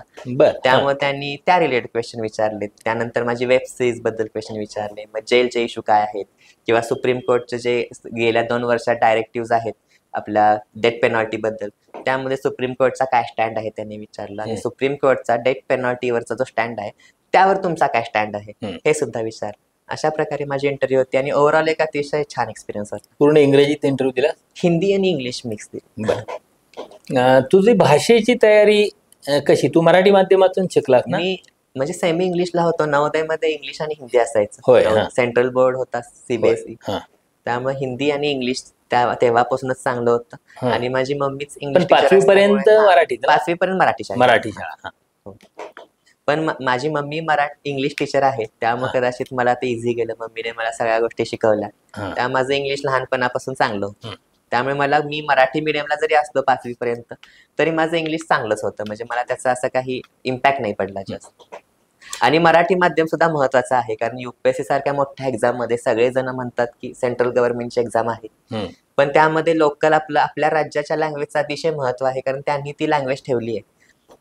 S2: त्यामुळे त्यांनी त्या रिलेटेड क्वेश्चन विचारले. त्यानंतर माझी वेब सिरीज बद्दल क्वेश्चन विचारले, मग जेलचे इश्यू काय आहेत, किंवा सुप्रीम कोर्टचे जे गेल्या 2 वर्षात डायरेक्टिव्ह आहेत आपल्या डेथ पेनॉल्टी बद्दल, त्यामध्ये सुप्रीम कोर्टचा काय स्टँड आहे त्यांनी विचारलं. आणि सुप्रीम कोर्टचा डेथ पेनॉल्टीवरचा जो स्टँड आहे त्यावर तुमचा काय स्टँड आहे हे सुद्धा विचार. अशा प्रकारे माझी इंटरव्ह्यू होती आणि ओव्हरऑल एक अतिशय छान एक्सपिरियन्स होता.
S4: पूर्ण इंग्रजीत इंटरव्ह्यू दिला?
S2: हिंदी आणि इंग्लिश मिक्स दिली.
S4: तुझी भाषेची तयारी कशी? तू मराठी माध्यमातून शिकलास ना?
S2: मी म्हणजे सेमी इंग्लिशला होतो. नवोदयमध्ये इंग्लिश आणि हिंदी असायचं.
S4: होय,
S2: सेंट्रल बोर्ड होता CBSE,
S4: हां.
S2: त्यामुळे हिंदी आणि इंग्लिश तेव्हापासूनच चांगलं होतं. आणि माझी मम्मीच इंग्लिश
S4: पण 5वी पर्यंत मराठी?
S2: 5वी पर्यंत
S4: मराठी शाळा.
S2: पण माझी मम्मी इंग्लिश टीचर आहे, त्यामुळे कदाचित मला ते इझी गेलं. मम्मीने मला सगळ्या गोष्टी शिकवल्या, त्या माझं इंग्लिश लहानपणापासून चांगलं होतं. त्यामुळे मी मराठी मीडियमला जरी असलो 5वी पर्यंत तरी माझं इंग्लिश चांगलंच होतं, म्हणजे मला त्याचा असं काही इम्पॅक्ट नाही पडला जास्त. आणि मराठी माध्यम सुद्धा महत्वाचं आहे, कारण UPSC सारख्या मोठ्या एक्झाम मध्ये सगळेजण म्हणतात की सेंट्रल गव्हर्नमेंटची एक्झाम आहे, पण त्यामध्ये लोकल आपल्या राज्याच्या लँग्वेजचं अतिशय महत्व आहे, कारण त्यांनी ती लँग्वेज ठेवली आहे.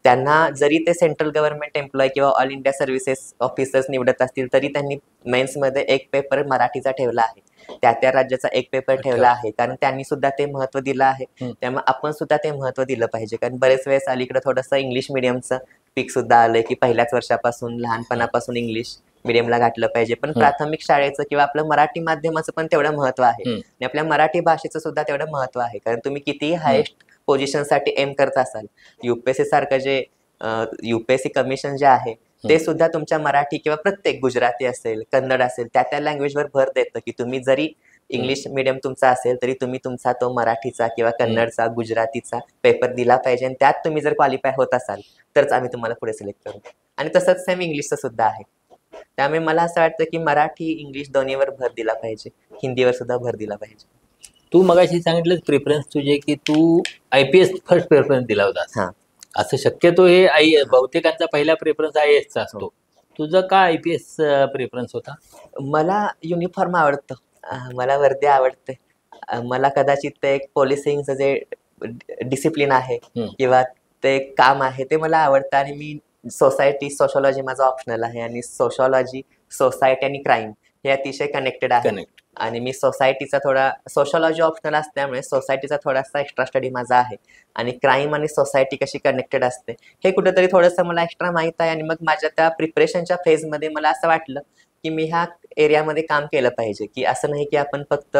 S2: त्यांना जरी ते सेंट्रल गव्हर्नमेंट एम्प्लॉय किंवा ऑल इंडिया सर्व्हिसेस ऑफिसर्स निवडत असतील तरी त्यांनी मेन्समध्ये एक पेपर मराठीचा ठेवला आहे, त्या राज्याचा एक पेपर ठेवला आहे, कारण त्यांनी सुद्धा ते महत्व दिलं आहे. त्यामुळे आपण सुद्धा ते महत्व दिलं पाहिजे, कारण बरेच वेळेस अलीकडे थोडंसं इंग्लिश मिडियमचं पीक सुद्धा आलंय की पहिल्याच वर्षापासून लहानपणापासून इंग्लिश मिडियमला घातलं पाहिजे. पण प्राथमिक शाळेचं किंवा आपलं मराठी माध्यमाचं पण तेवढं महत्व आहे आणि आपल्या मराठी भाषेचं सुद्धा तेवढं महत्व आहे, कारण तुम्ही कितीही हायेस्ट पोझिशन साठी एम करत असाल, UPSC सारखं जे UPSC कमिशन जे आहे ते सुद्धा तुमच्या मराठी किंवा प्रत्येक गुजराती असेल, कन्नड असेल, त्या लँग्वेजवर भर देतं की तुम्ही जरी इंग्लिश मिडियम तुमचा असेल तरी तुम्ही तुमचा तो मराठीचा किंवा कन्नडचा, गुजरातीचा पेपर दिला पाहिजे, आणि त्यात तुम्ही जर क्वालिफाय होत असाल तरच आम्ही तुम्हाला पुढे सिलेक्ट करू. आणि तसंच सेम इंग्लिशचं सुद्धा आहे. त्यामुळे मला असं वाटतं की मराठी इंग्लिश दोन्हीवर भर दिला पाहिजे, हिंदीवर सुद्धा भर दिला पाहिजे.
S4: तू मगाशी सांगितलं प्रेफरन्स तुझे की तू IPS फर्स्ट प्रेफरन्स दिला होता. असं शक्यतो हे बहुतेकांचा पहिला प्रेफरन्स IASचा असतो. तुझं का IPS प्रेफरन्स होता?
S2: मला युनिफॉर्म आवडतं, मला वर्दी आवडते. मला कदाचित ते एक पोलिसिंगचं जे डिसिप्लिन आहे किंवा ते काम आहे ते मला आवडतं. आणि मी सोशॉलॉजी माझा ऑप्शनल आहे, आणि सोशॉलॉजी, सोसायटी आणि क्राईम हे अतिशय कनेक्टेड आहे. आणि मी सोशॉलॉजी ऑप्शनल असल्यामुळे सोसायटीचा थोडासा एक्स्ट्रा स्टडी माझा आहे, आणि क्राईम आणि सोसायटी कशी कनेक्टेड असते हे कुठेतरी थोडंसं मला एक्स्ट्रा माहित आहे. आणि मग माझ्या त्या प्रिपरेशनच्या फेजमध्ये मला असं वाटलं की मी ह्या एरियामध्ये काम केलं पाहिजे, की असं नाही की आपण फक्त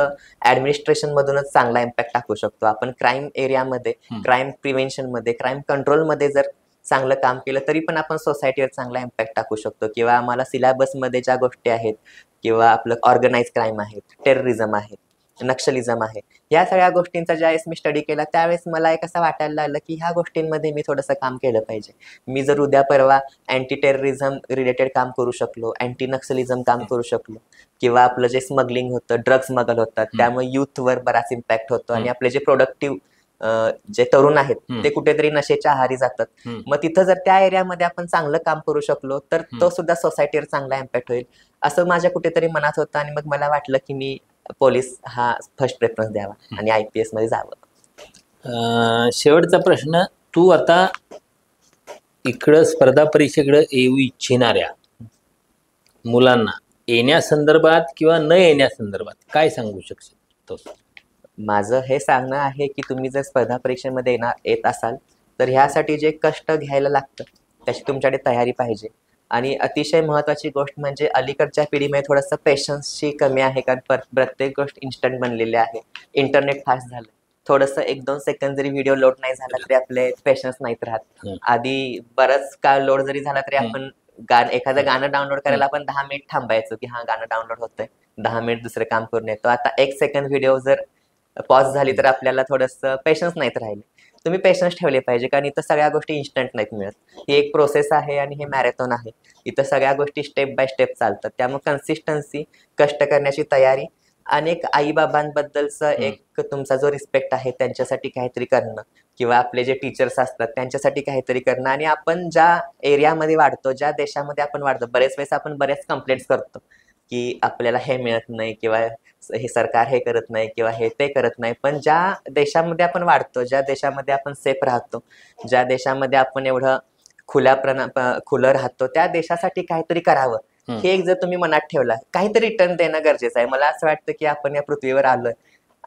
S2: ऍडमिनिस्ट्रेशन मधूनच चांगला इम्पॅक्ट टाकू शकतो. आपण क्राईम एरियामध्ये, क्राईम प्रिव्हेन्शनमध्ये, क्राईम कंट्रोलमध्ये जर चांगलं काम केलं तरी पण आपण सोसायटीवर चांगला इम्पॅक्ट टाकू शकतो. किंवा आम्हाला सिलेबसमध्ये ज्या गोष्टी आहेत, किंवा आपलं ऑर्गनाइज क्राईम आहे, टेररिझम आहे, नक्षलिझम आहे, या सगळ्या गोष्टींचा ज्यावेळेस मी स्टडी केला त्यावेळेस मला एक असं वाटायला लागलं की ह्या गोष्टींमध्ये मी थोडंसं काम केलं पाहिजे. मी जर उद्या परवा अँटी टेररिझम रिलेटेड काम करू शकलो, अँटी नक्षलिझम काम करू शकलो, किंवा आपलं जे स्मगलिंग होतं, ड्रग्ज स्मगल होतात, त्यामुळे युथवर बराच इम्पॅक्ट होतो, आणि आपले जे प्रोडक्टिव्ह जे तरुण आहेत ते कुठेतरी नशेच्या आहारी जातात. मग तिथं जर त्या एरियामध्ये आपण चांगलं काम करू शकलो तर तो सुद्धा सोसायटीवर चांगला इम्पॅक्ट होईल असं माझ्या कुठेतरी मनात होतं. आणि मग मला वाटलं की मी पोलीस हा फर्स्ट प्रेफरन्स द्यावा आणि IPS मध्ये जावं.
S4: शेवटचा प्रश्न, तू आता इकडं स्पर्धा परीक्षेकडे येऊ इच्छिणाऱ्या मुलांना येण्यासंदर्भात किंवा न येण्यासंदर्भात काय सांगू शकतो?
S2: माझं हे सांगणं आहे की तुम्ही जर स्पर्धा परीक्षेमध्ये येत असाल तर ह्यासाठी जे कष्ट घ्यायला लागतं त्याची तुमच्याकडे तयारी पाहिजे. आणि अतिशय महत्त्वाची गोष्ट म्हणजे अलीकडच्या पिढीमध्ये थोडंसं पेशन्सची कमी आहे, कारण प्रत्येक गोष्ट इन्स्टंट बनलेली आहे. इंटरनेट फास्ट झालं, थोडंसं 1-2 सेकंद जरी व्हिडिओ लोड नाही झाला तरी आपले पेशन्स नाहीत राहत. आधी बरंच काळ लोड जरी झाला तरी आपण एखादं गाणं डाउनलोड करायला आपण 10 मिनिट थांबायचो की हा गाणं डाउनलोड होतंय, 10 मिनिट दुसरं काम करून येतो. आता 1 सेकंद व्हिडिओ जर पॉज झाली तर आपल्याला थोडंसं पेशन्स नाहीत राहिले. तुम्ही पेशन्स ठेवले पाहिजे, कारण इथं सगळ्या गोष्टी इन्स्टंट नाहीत मिळत. ही एक प्रोसेस आहे आणि हे मॅरेथॉन आहे. इथं सगळ्या गोष्टी स्टेप बाय स्टेप चालतात. त्यामुळे कन्सिस्टन्सी, कष्ट करण्याची तयारी आणि एक आईबाबांबद्दलचं एक तुमचा जो रिस्पेक्ट आहे त्यांच्यासाठी काहीतरी करणं, किंवा आपले जे टीचर्स असतात त्यांच्यासाठी काहीतरी करणं. आणि आपण ज्या एरियामध्ये वाढतो, ज्या देशामध्ये आपण वाढतो, बरेच वेळेस आपण बरेच कंप्लेंट्स करतो की आपल्याला हे मिळत नाही किंवा हे सरकार हे करत नाही किंवा हे ते करत नाही. पण ज्या देशामध्ये आपण वाढतो, ज्या देशामध्ये आपण सेफ राहतो, ज्या देशामध्ये आपण एवढं खुलं राहतो, त्या देशासाठी काहीतरी करावं. हे एक जर तुम्ही मनात ठेवला, काहीतरी रिटर्न देणं गरजेचं आहे. मला असं वाटतं की आपण या पृथ्वीवर आलोय,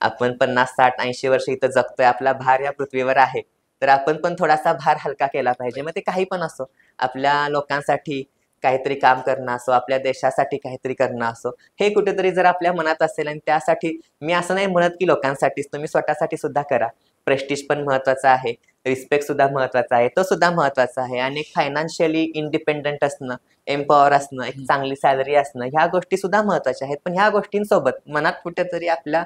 S2: आपण 50, 60, 80 वर्ष इथं जगतोय, आपला भार या पृथ्वीवर आहे, तर आपण पण थोडासा भार हलका केला पाहिजे. मग ते काही पण असो, आपल्या लोकांसाठी काहीतरी काम करणं असो, आपल्या देशासाठी काहीतरी करणं असो, हे कुठेतरी जर आपल्या मनात असेल. आणि त्यासाठी मी असं नाही म्हणत की लोकांसाठीच, तुम्ही स्वतःसाठी सुद्धा करा. प्रेस्टिज पण महत्वाचा आहे, रिस्पेक्ट सुद्धा महत्वाचा आहे, तो सुद्धा महत्वाचा आहे. आणि फायनान्शियली इंडिपेंडंट असणं, एम्पॉवर असणं, एक चांगली सॅलरी असणं, ह्या गोष्टी सुद्धा महत्वाच्या आहेत. पण ह्या गोष्टींसोबत मनात कुठेतरी आपल्या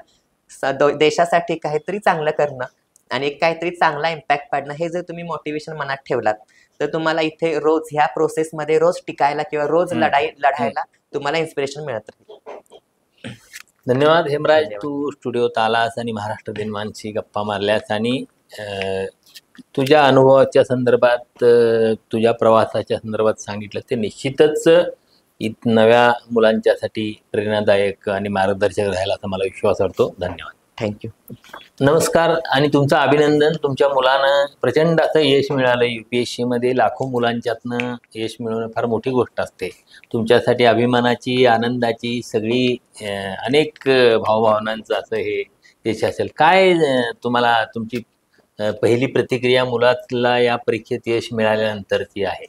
S2: देशासाठी काहीतरी चांगलं करणं आणि काहीतरी चांगला इम्पॅक्ट पाडणं, हे जर तुम्ही मोटिवेशन मनात ठेवलात तर तुम्हाला इथे रोज ह्या प्रोसेसमध्ये रोज टिकायला किंवा रोज लढायला तुम्हाला इन्स्पिरेशन मिळत राहील.
S4: धन्यवाद हेमराज, तू स्टुडिओत आलास आणि महाराष्ट्र दिनमानशी गप्पा मारल्यास आणि तुझ्या अनुभवाच्या संदर्भात, तुझ्या प्रवासाच्या संदर्भात सांगितलं, ते निश्चितच नव्या मुलांच्यासाठी प्रेरणादायक आणि मार्गदर्शक राहील असा मला विश्वास वाटतो. धन्यवाद.
S2: थँक्यू.
S4: नमस्कार आणि तुमचं अभिनंदन. तुमच्या मुलानं प्रचंड असं यश मिळालं. UPSC मध्ये लाखो मुलांच्यातनं यश मिळवणं फार मोठी गोष्ट असते. तुमच्यासाठी अभिमानाची, आनंदाची, सगळी अनेक भावभावनांचं असं हे यश असेल. काय तुम्हाला तुमची पहिली प्रतिक्रिया मुलाला या परीक्षेत यश मिळाल्यानंतरची आहे?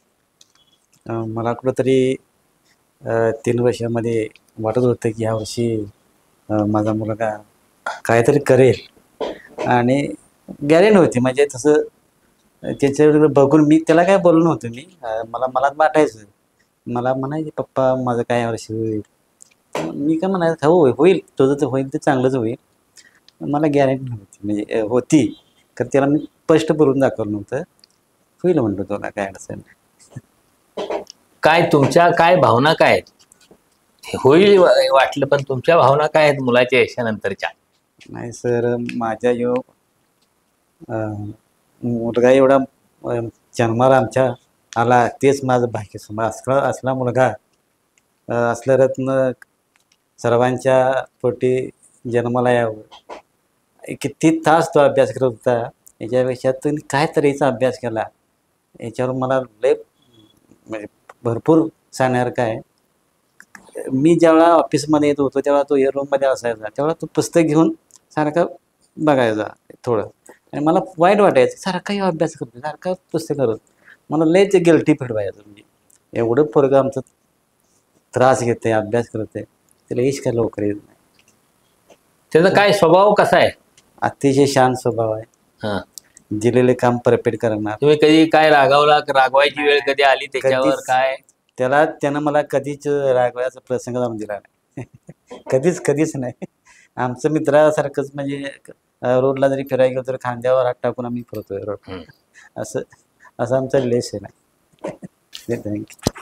S3: मला कुठंतरी 3 वर्षामध्ये वाटत होतं की यावर्षी माझा मुलगा काहीतरी करेल, आणि गॅरेंटी होती. म्हणजे तसं त्याच्याकडे बघून मी त्याला काय बोललो नव्हतं. मला वाटायचं, मला म्हणायचे पप्पा माझं काय यावर्षी होईल. मी काय म्हणायचं, हो होईल, तुझं तर होईल, ते चांगलंच होईल. मला गॅरेंटी नव्हती, म्हणजे होती, कारण त्याला मी स्पष्ट बोलून दाखवलं नव्हतं. होईल म्हणतो, तुला काय अडचण.
S4: काय तुमच्या काय भावना काय आहेत? होईल वाटलं, पण तुमच्या भावना काय आहेत मुलाच्या यशानंतरच्या?
S3: नाही सर, माझ्या मुलगा एवढा जन्माला आमच्या आला, तेच माझं भाग्य. असला मुलगा, असलं रत्न सर्वांच्या पोटी जन्माला यावं. किती तास तो अभ्यास करत होता, याच्यापेक्षा तुम्ही काय तऱ्हेचा अभ्यास केला, याच्यावर मला लय म्हणजे भरपूर सांगण्यासारखं आहे. मी जेव्हा ऑफिसमध्ये येत होतो तेव्हा तो रूममध्ये असायचा, तेव्हा तो पुस्तक घेऊन सारखं बघायचा थोडं, आणि मला वाईट वाटायचं, सारखा अभ्यास करतो, सारखा पुस्तक करत. मला लयच गिल्टी फील व्हायचं. म्हणजे एवढं पोरगं आमचं त्रास घेते, अभ्यास करते, त्याला यश काय लवकर येत नाही.
S4: त्याचा काय स्वभाव कसा आहे?
S3: अतिशय शांत स्वभाव आहे. दिलेले काम परफेक्ट करणार.
S4: तुम्ही कधी काय रागवायची वेळ कधी आली त्याच्यावर? काय
S3: त्यानं मला कधीच रागवायचा प्रसंग जाऊन दिला नाही. कधीच नाही. आमचं मित्रासारखंच, म्हणजे रोडला जरी फिरायला गेलो तर खांद्यावर हात टाकून आम्ही फिरतोय रोड. असं आमचा रिलेशन आहे. थँक्यू.